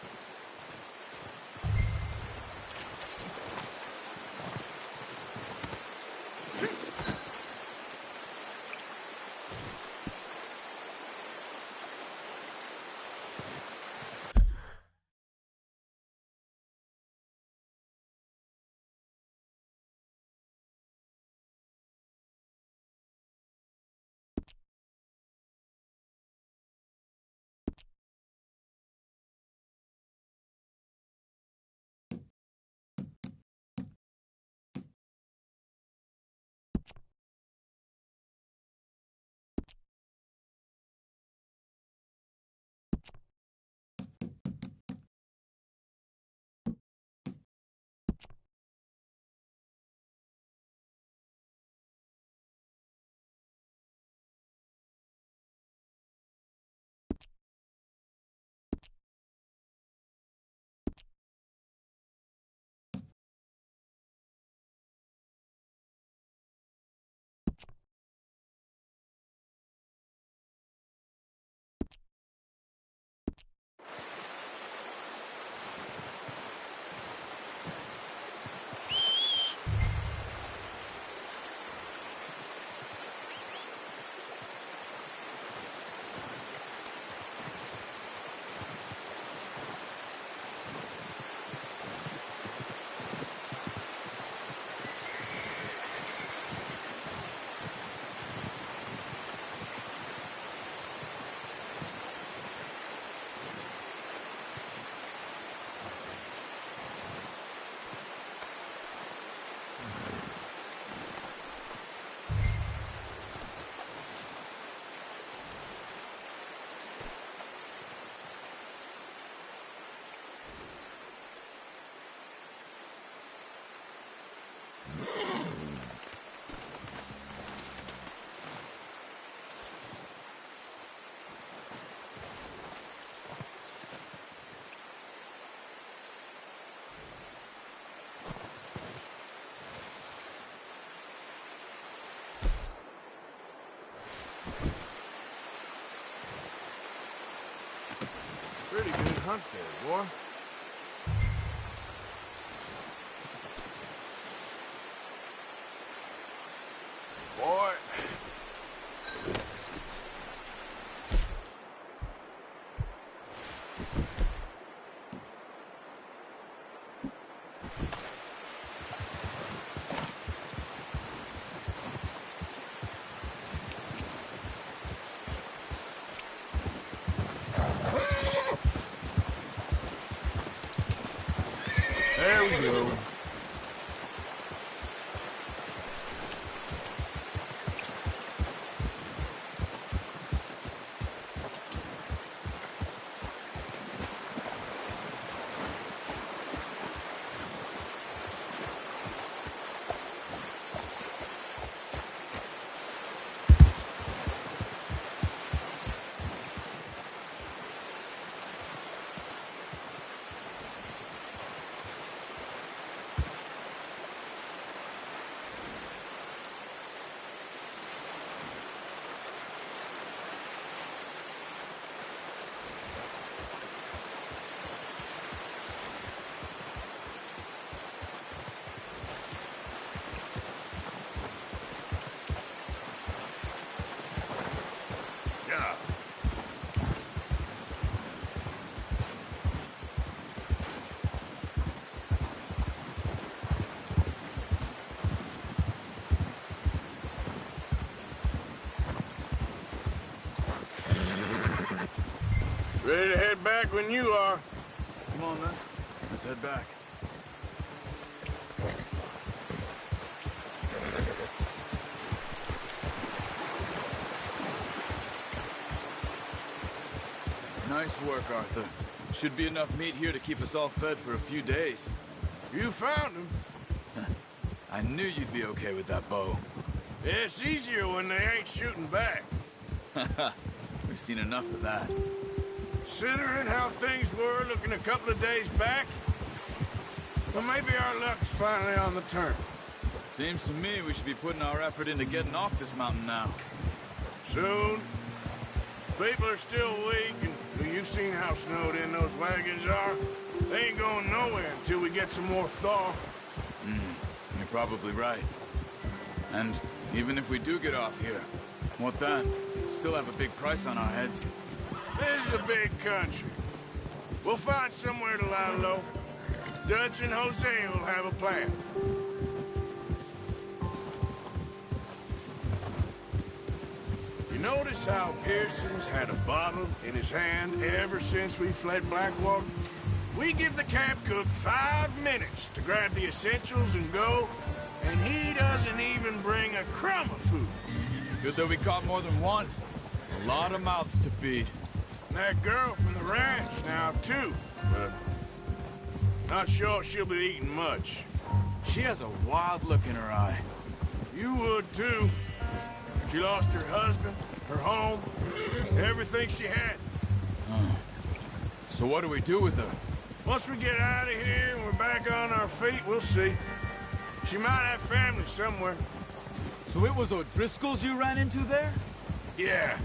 Pretty good hunt there, boy. Boy. There we go. Yeah. Ready to head back when you are. Come on, then. Let's head back. Nice work, Arthur. Should be enough meat here to keep us all fed for a few days. You found him. I knew you'd be okay with that bow. It's easier when they ain't shooting back. We've seen enough of that. Considering how things were looking a couple of days back, well, maybe our luck's finally on the turn. Seems to me we should be putting our effort into getting off this mountain now. Soon. People are still weak, and well, you've seen how snowed in those wagons are. They ain't going nowhere until we get some more thaw. You're probably right. And even if we do get off here, what then? Still have a big price on our heads. This is a big country. We'll find somewhere to lie low. Dutch and Jose will have a plan. You notice how Pearson's had a bottle in his hand ever since we fled Blackwater? We give the camp cook 5 minutes to grab the essentials and go, and he doesn't even bring a crumb of food. Good that we caught more than one. A lot of mouths to feed. And that girl from the ranch now, too. But not sure she'll be eating much. She has a wild look in her eye. You would, too. She lost her husband, her home, everything she had. So what do we do with her? Once we get out of here and we're back on our feet, we'll see. She might have family somewhere. So it was O'Driscoll's you ran into there? Yeah.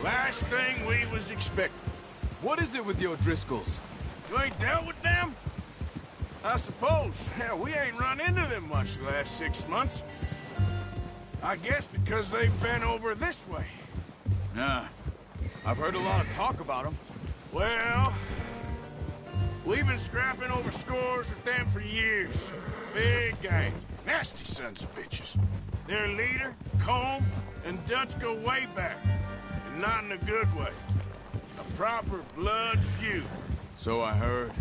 Last thing we was expecting. What is it with the O'Driscolls? You ain't dealt with them? I suppose. Yeah, we ain't run into them much the last 6 months. I guess because they've been over this way. Yeah. I've heard a lot of talk about them. Well, we've been scrapping over scores with them for years. Big gang. Nasty sons of bitches. Their leader, Combe, and Dutch go way back. And not in a good way. A proper blood feud. So I heard.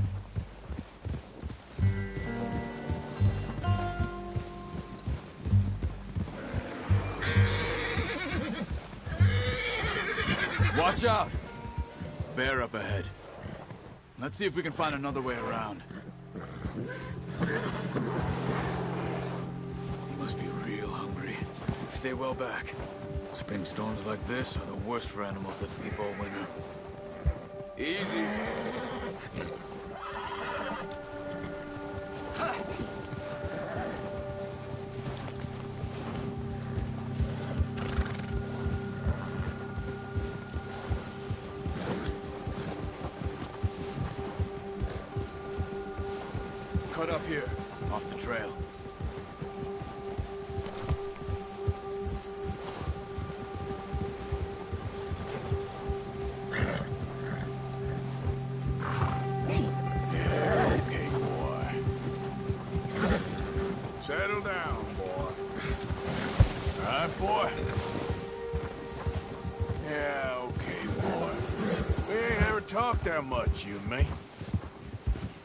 Watch out! Bear up ahead. Let's see if we can find another way around. He must be real hungry. Stay well back. Spring storms like this are the worst for animals that sleep all winter. Easy. cut up here, off the trail. Yeah, okay, boy. Settle down, boy. All right, boy? Yeah, okay, boy. We ain't ever talked that much, you and me.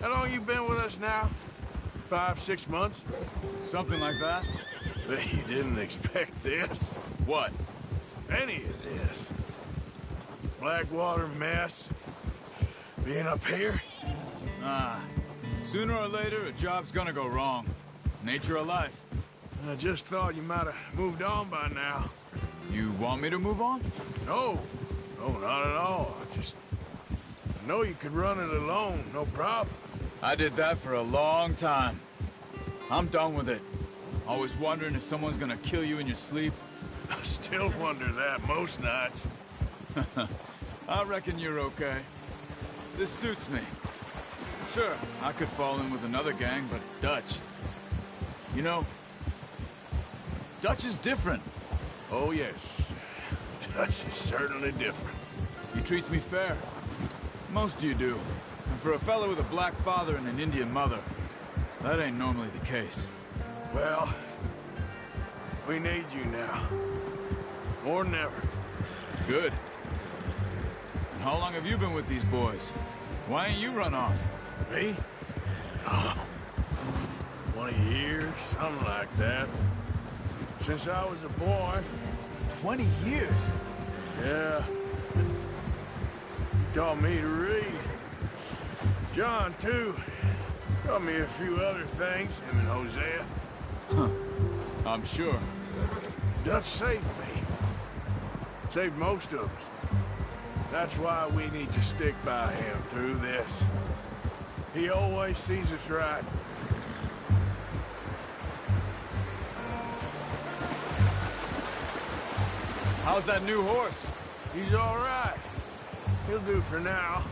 How long you been with us now? 5, 6 months? Something like that? Bet you didn't expect this. What? Any of this. Blackwater mess. Being up here? Ah. Sooner or later, a job's gonna go wrong. Nature of life. I just thought you might have moved on by now. You want me to move on? No. No, not at all. I know you could run it alone, no problem. I did that for a long time. I'm done with it. Always wondering if someone's gonna kill you in your sleep. I still wonder that most nights. I reckon you're okay. This suits me. Sure, I could fall in with another gang, but Dutch... You know, Dutch is different. Oh, yes. Dutch is certainly different. He treats me fair. Most of you do. And for a fella with a black father and an Indian mother, that ain't normally the case. Well, we need you now. More than ever. Good. And how long have you been with these boys? Why ain't you run off? Me? Oh, 20 years, something like that. Since I was a boy. 20 years? Yeah. He taught me to read. John, too. Taught me a few other things, him and Hosea. Huh. I'm sure. Dutch saved me. Saved most of us. That's why we need to stick by him through this. He always sees us right. How's that new horse? He's all right. He'll do for now.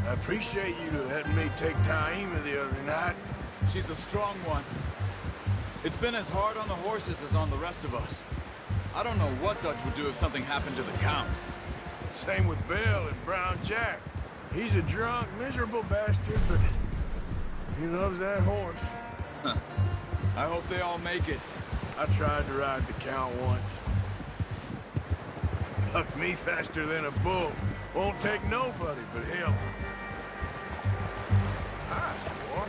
I appreciate you letting me take Taima the other night. She's a strong one. It's been as hard on the horses as on the rest of us. I don't know what Dutch would do if something happened to the Count. Same with Bill and Brown Jack. He's a drunk, miserable bastard, but he loves that horse. Huh. I hope they all make it. I tried to ride the Count once. Bucked me faster than a bull. Won't take nobody but him. Nice, boy.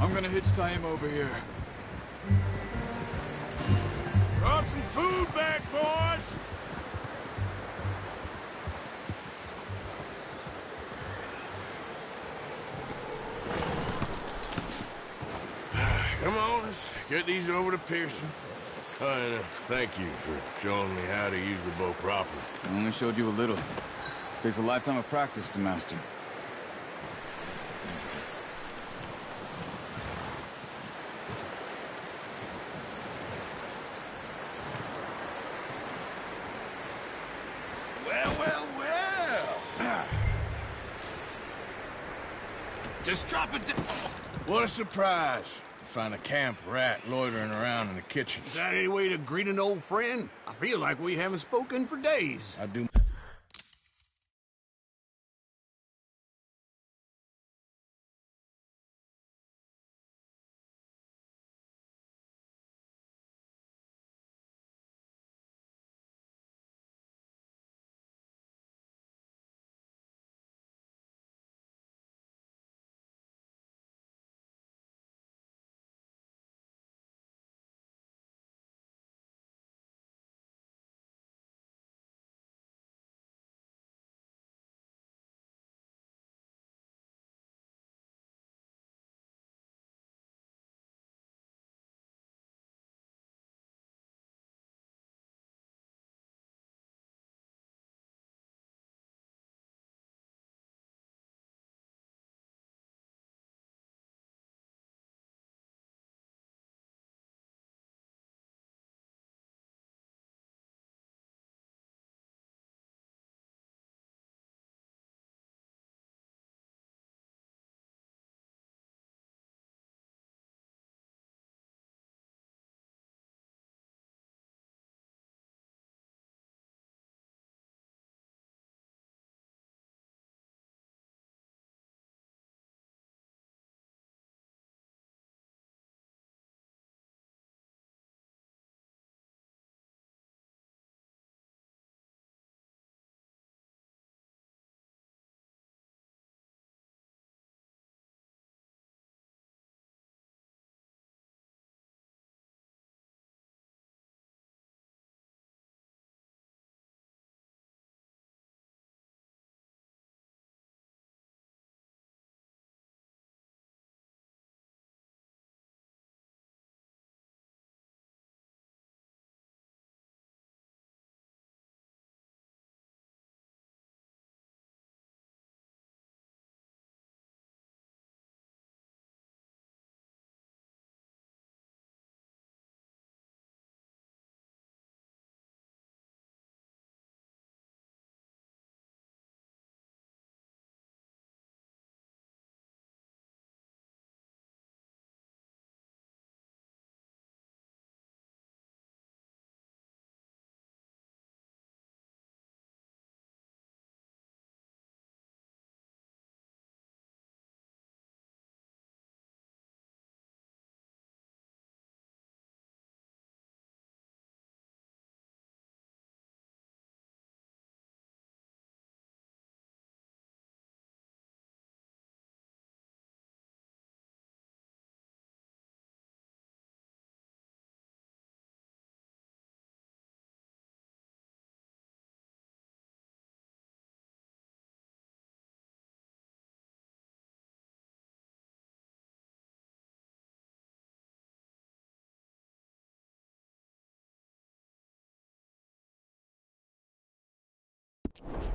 I'm gonna hitch Taima over here. Brought some food back, boys! Come on, let's get these over to Pearson. And thank you for showing me how to use the bow properly. I only showed you a little. Takes a lifetime of practice to master. Just drop it down. What a surprise. Find a camp rat loitering around in the kitchen. Is that any way to greet an old friend? I feel like we haven't spoken for days. I do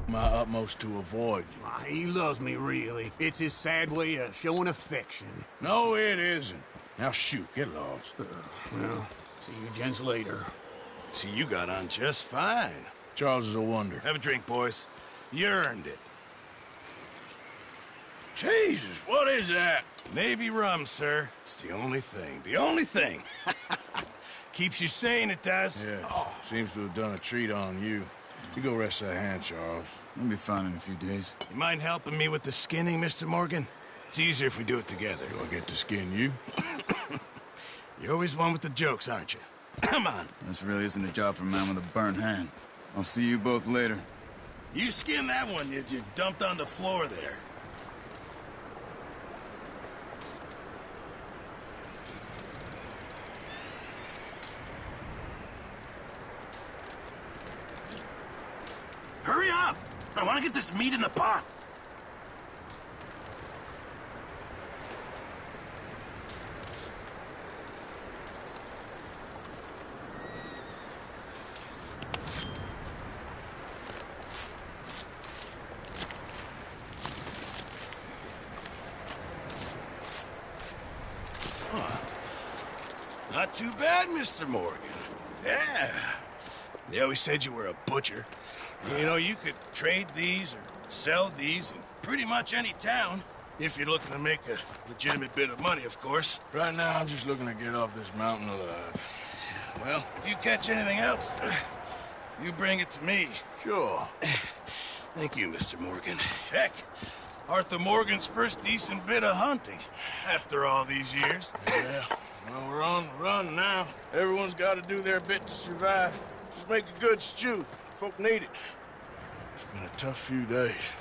My utmost to avoid you. Why, he loves me, really. It's his sad way of showing affection. No, it isn't. Now shoot, get lost. Well, see you gents later. See, you got on just fine. Charles is a wonder. Have a drink, boys. You earned it. Jesus, what is that? Navy rum, sir. It's the only thing. The only thing. Keeps you sane, it does. Yeah, seems to have done a treat on you. You go rest that hand, Charles. I'll be fine in a few days. You mind helping me with the skinning, Mr. Morgan? It's easier if we do it together. Do I get to skin you? You're always one with the jokes, aren't you? Come on. This really isn't a job for a man with a burnt hand. I'll see you both later. You skinned that one you dumped on the floor there. Hurry up! I want to get this meat in the pot. Not too bad, Mr. Morgan. Yeah. They always said you were a butcher. You know, you could trade these or sell these in pretty much any town. If you're looking to make a legitimate bit of money, of course. Right now, I'm just looking to get off this mountain alive. Well, if you catch anything else, you bring it to me. Sure. Thank you, Mr. Morgan. Heck, Arthur Morgan's first decent bit of hunting after all these years. Yeah. Well, we're on the run now. Everyone's got to do their bit to survive. Just make a good stew. Folk need it. It's been a tough few days.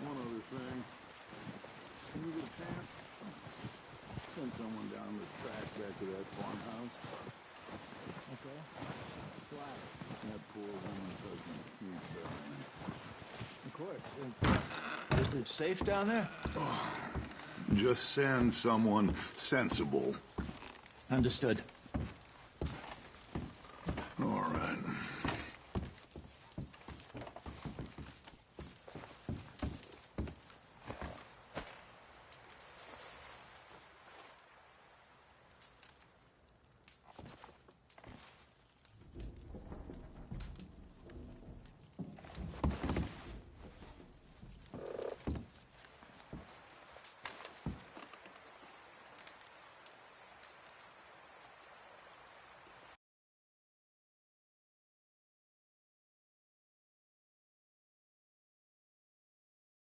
One other thing. Can you get a chance? Send someone down the track back to that farmhouse. Okay. Flat. That poor woman's husband keeps dying. Of course. It's safe down there? Just send someone sensible. Understood.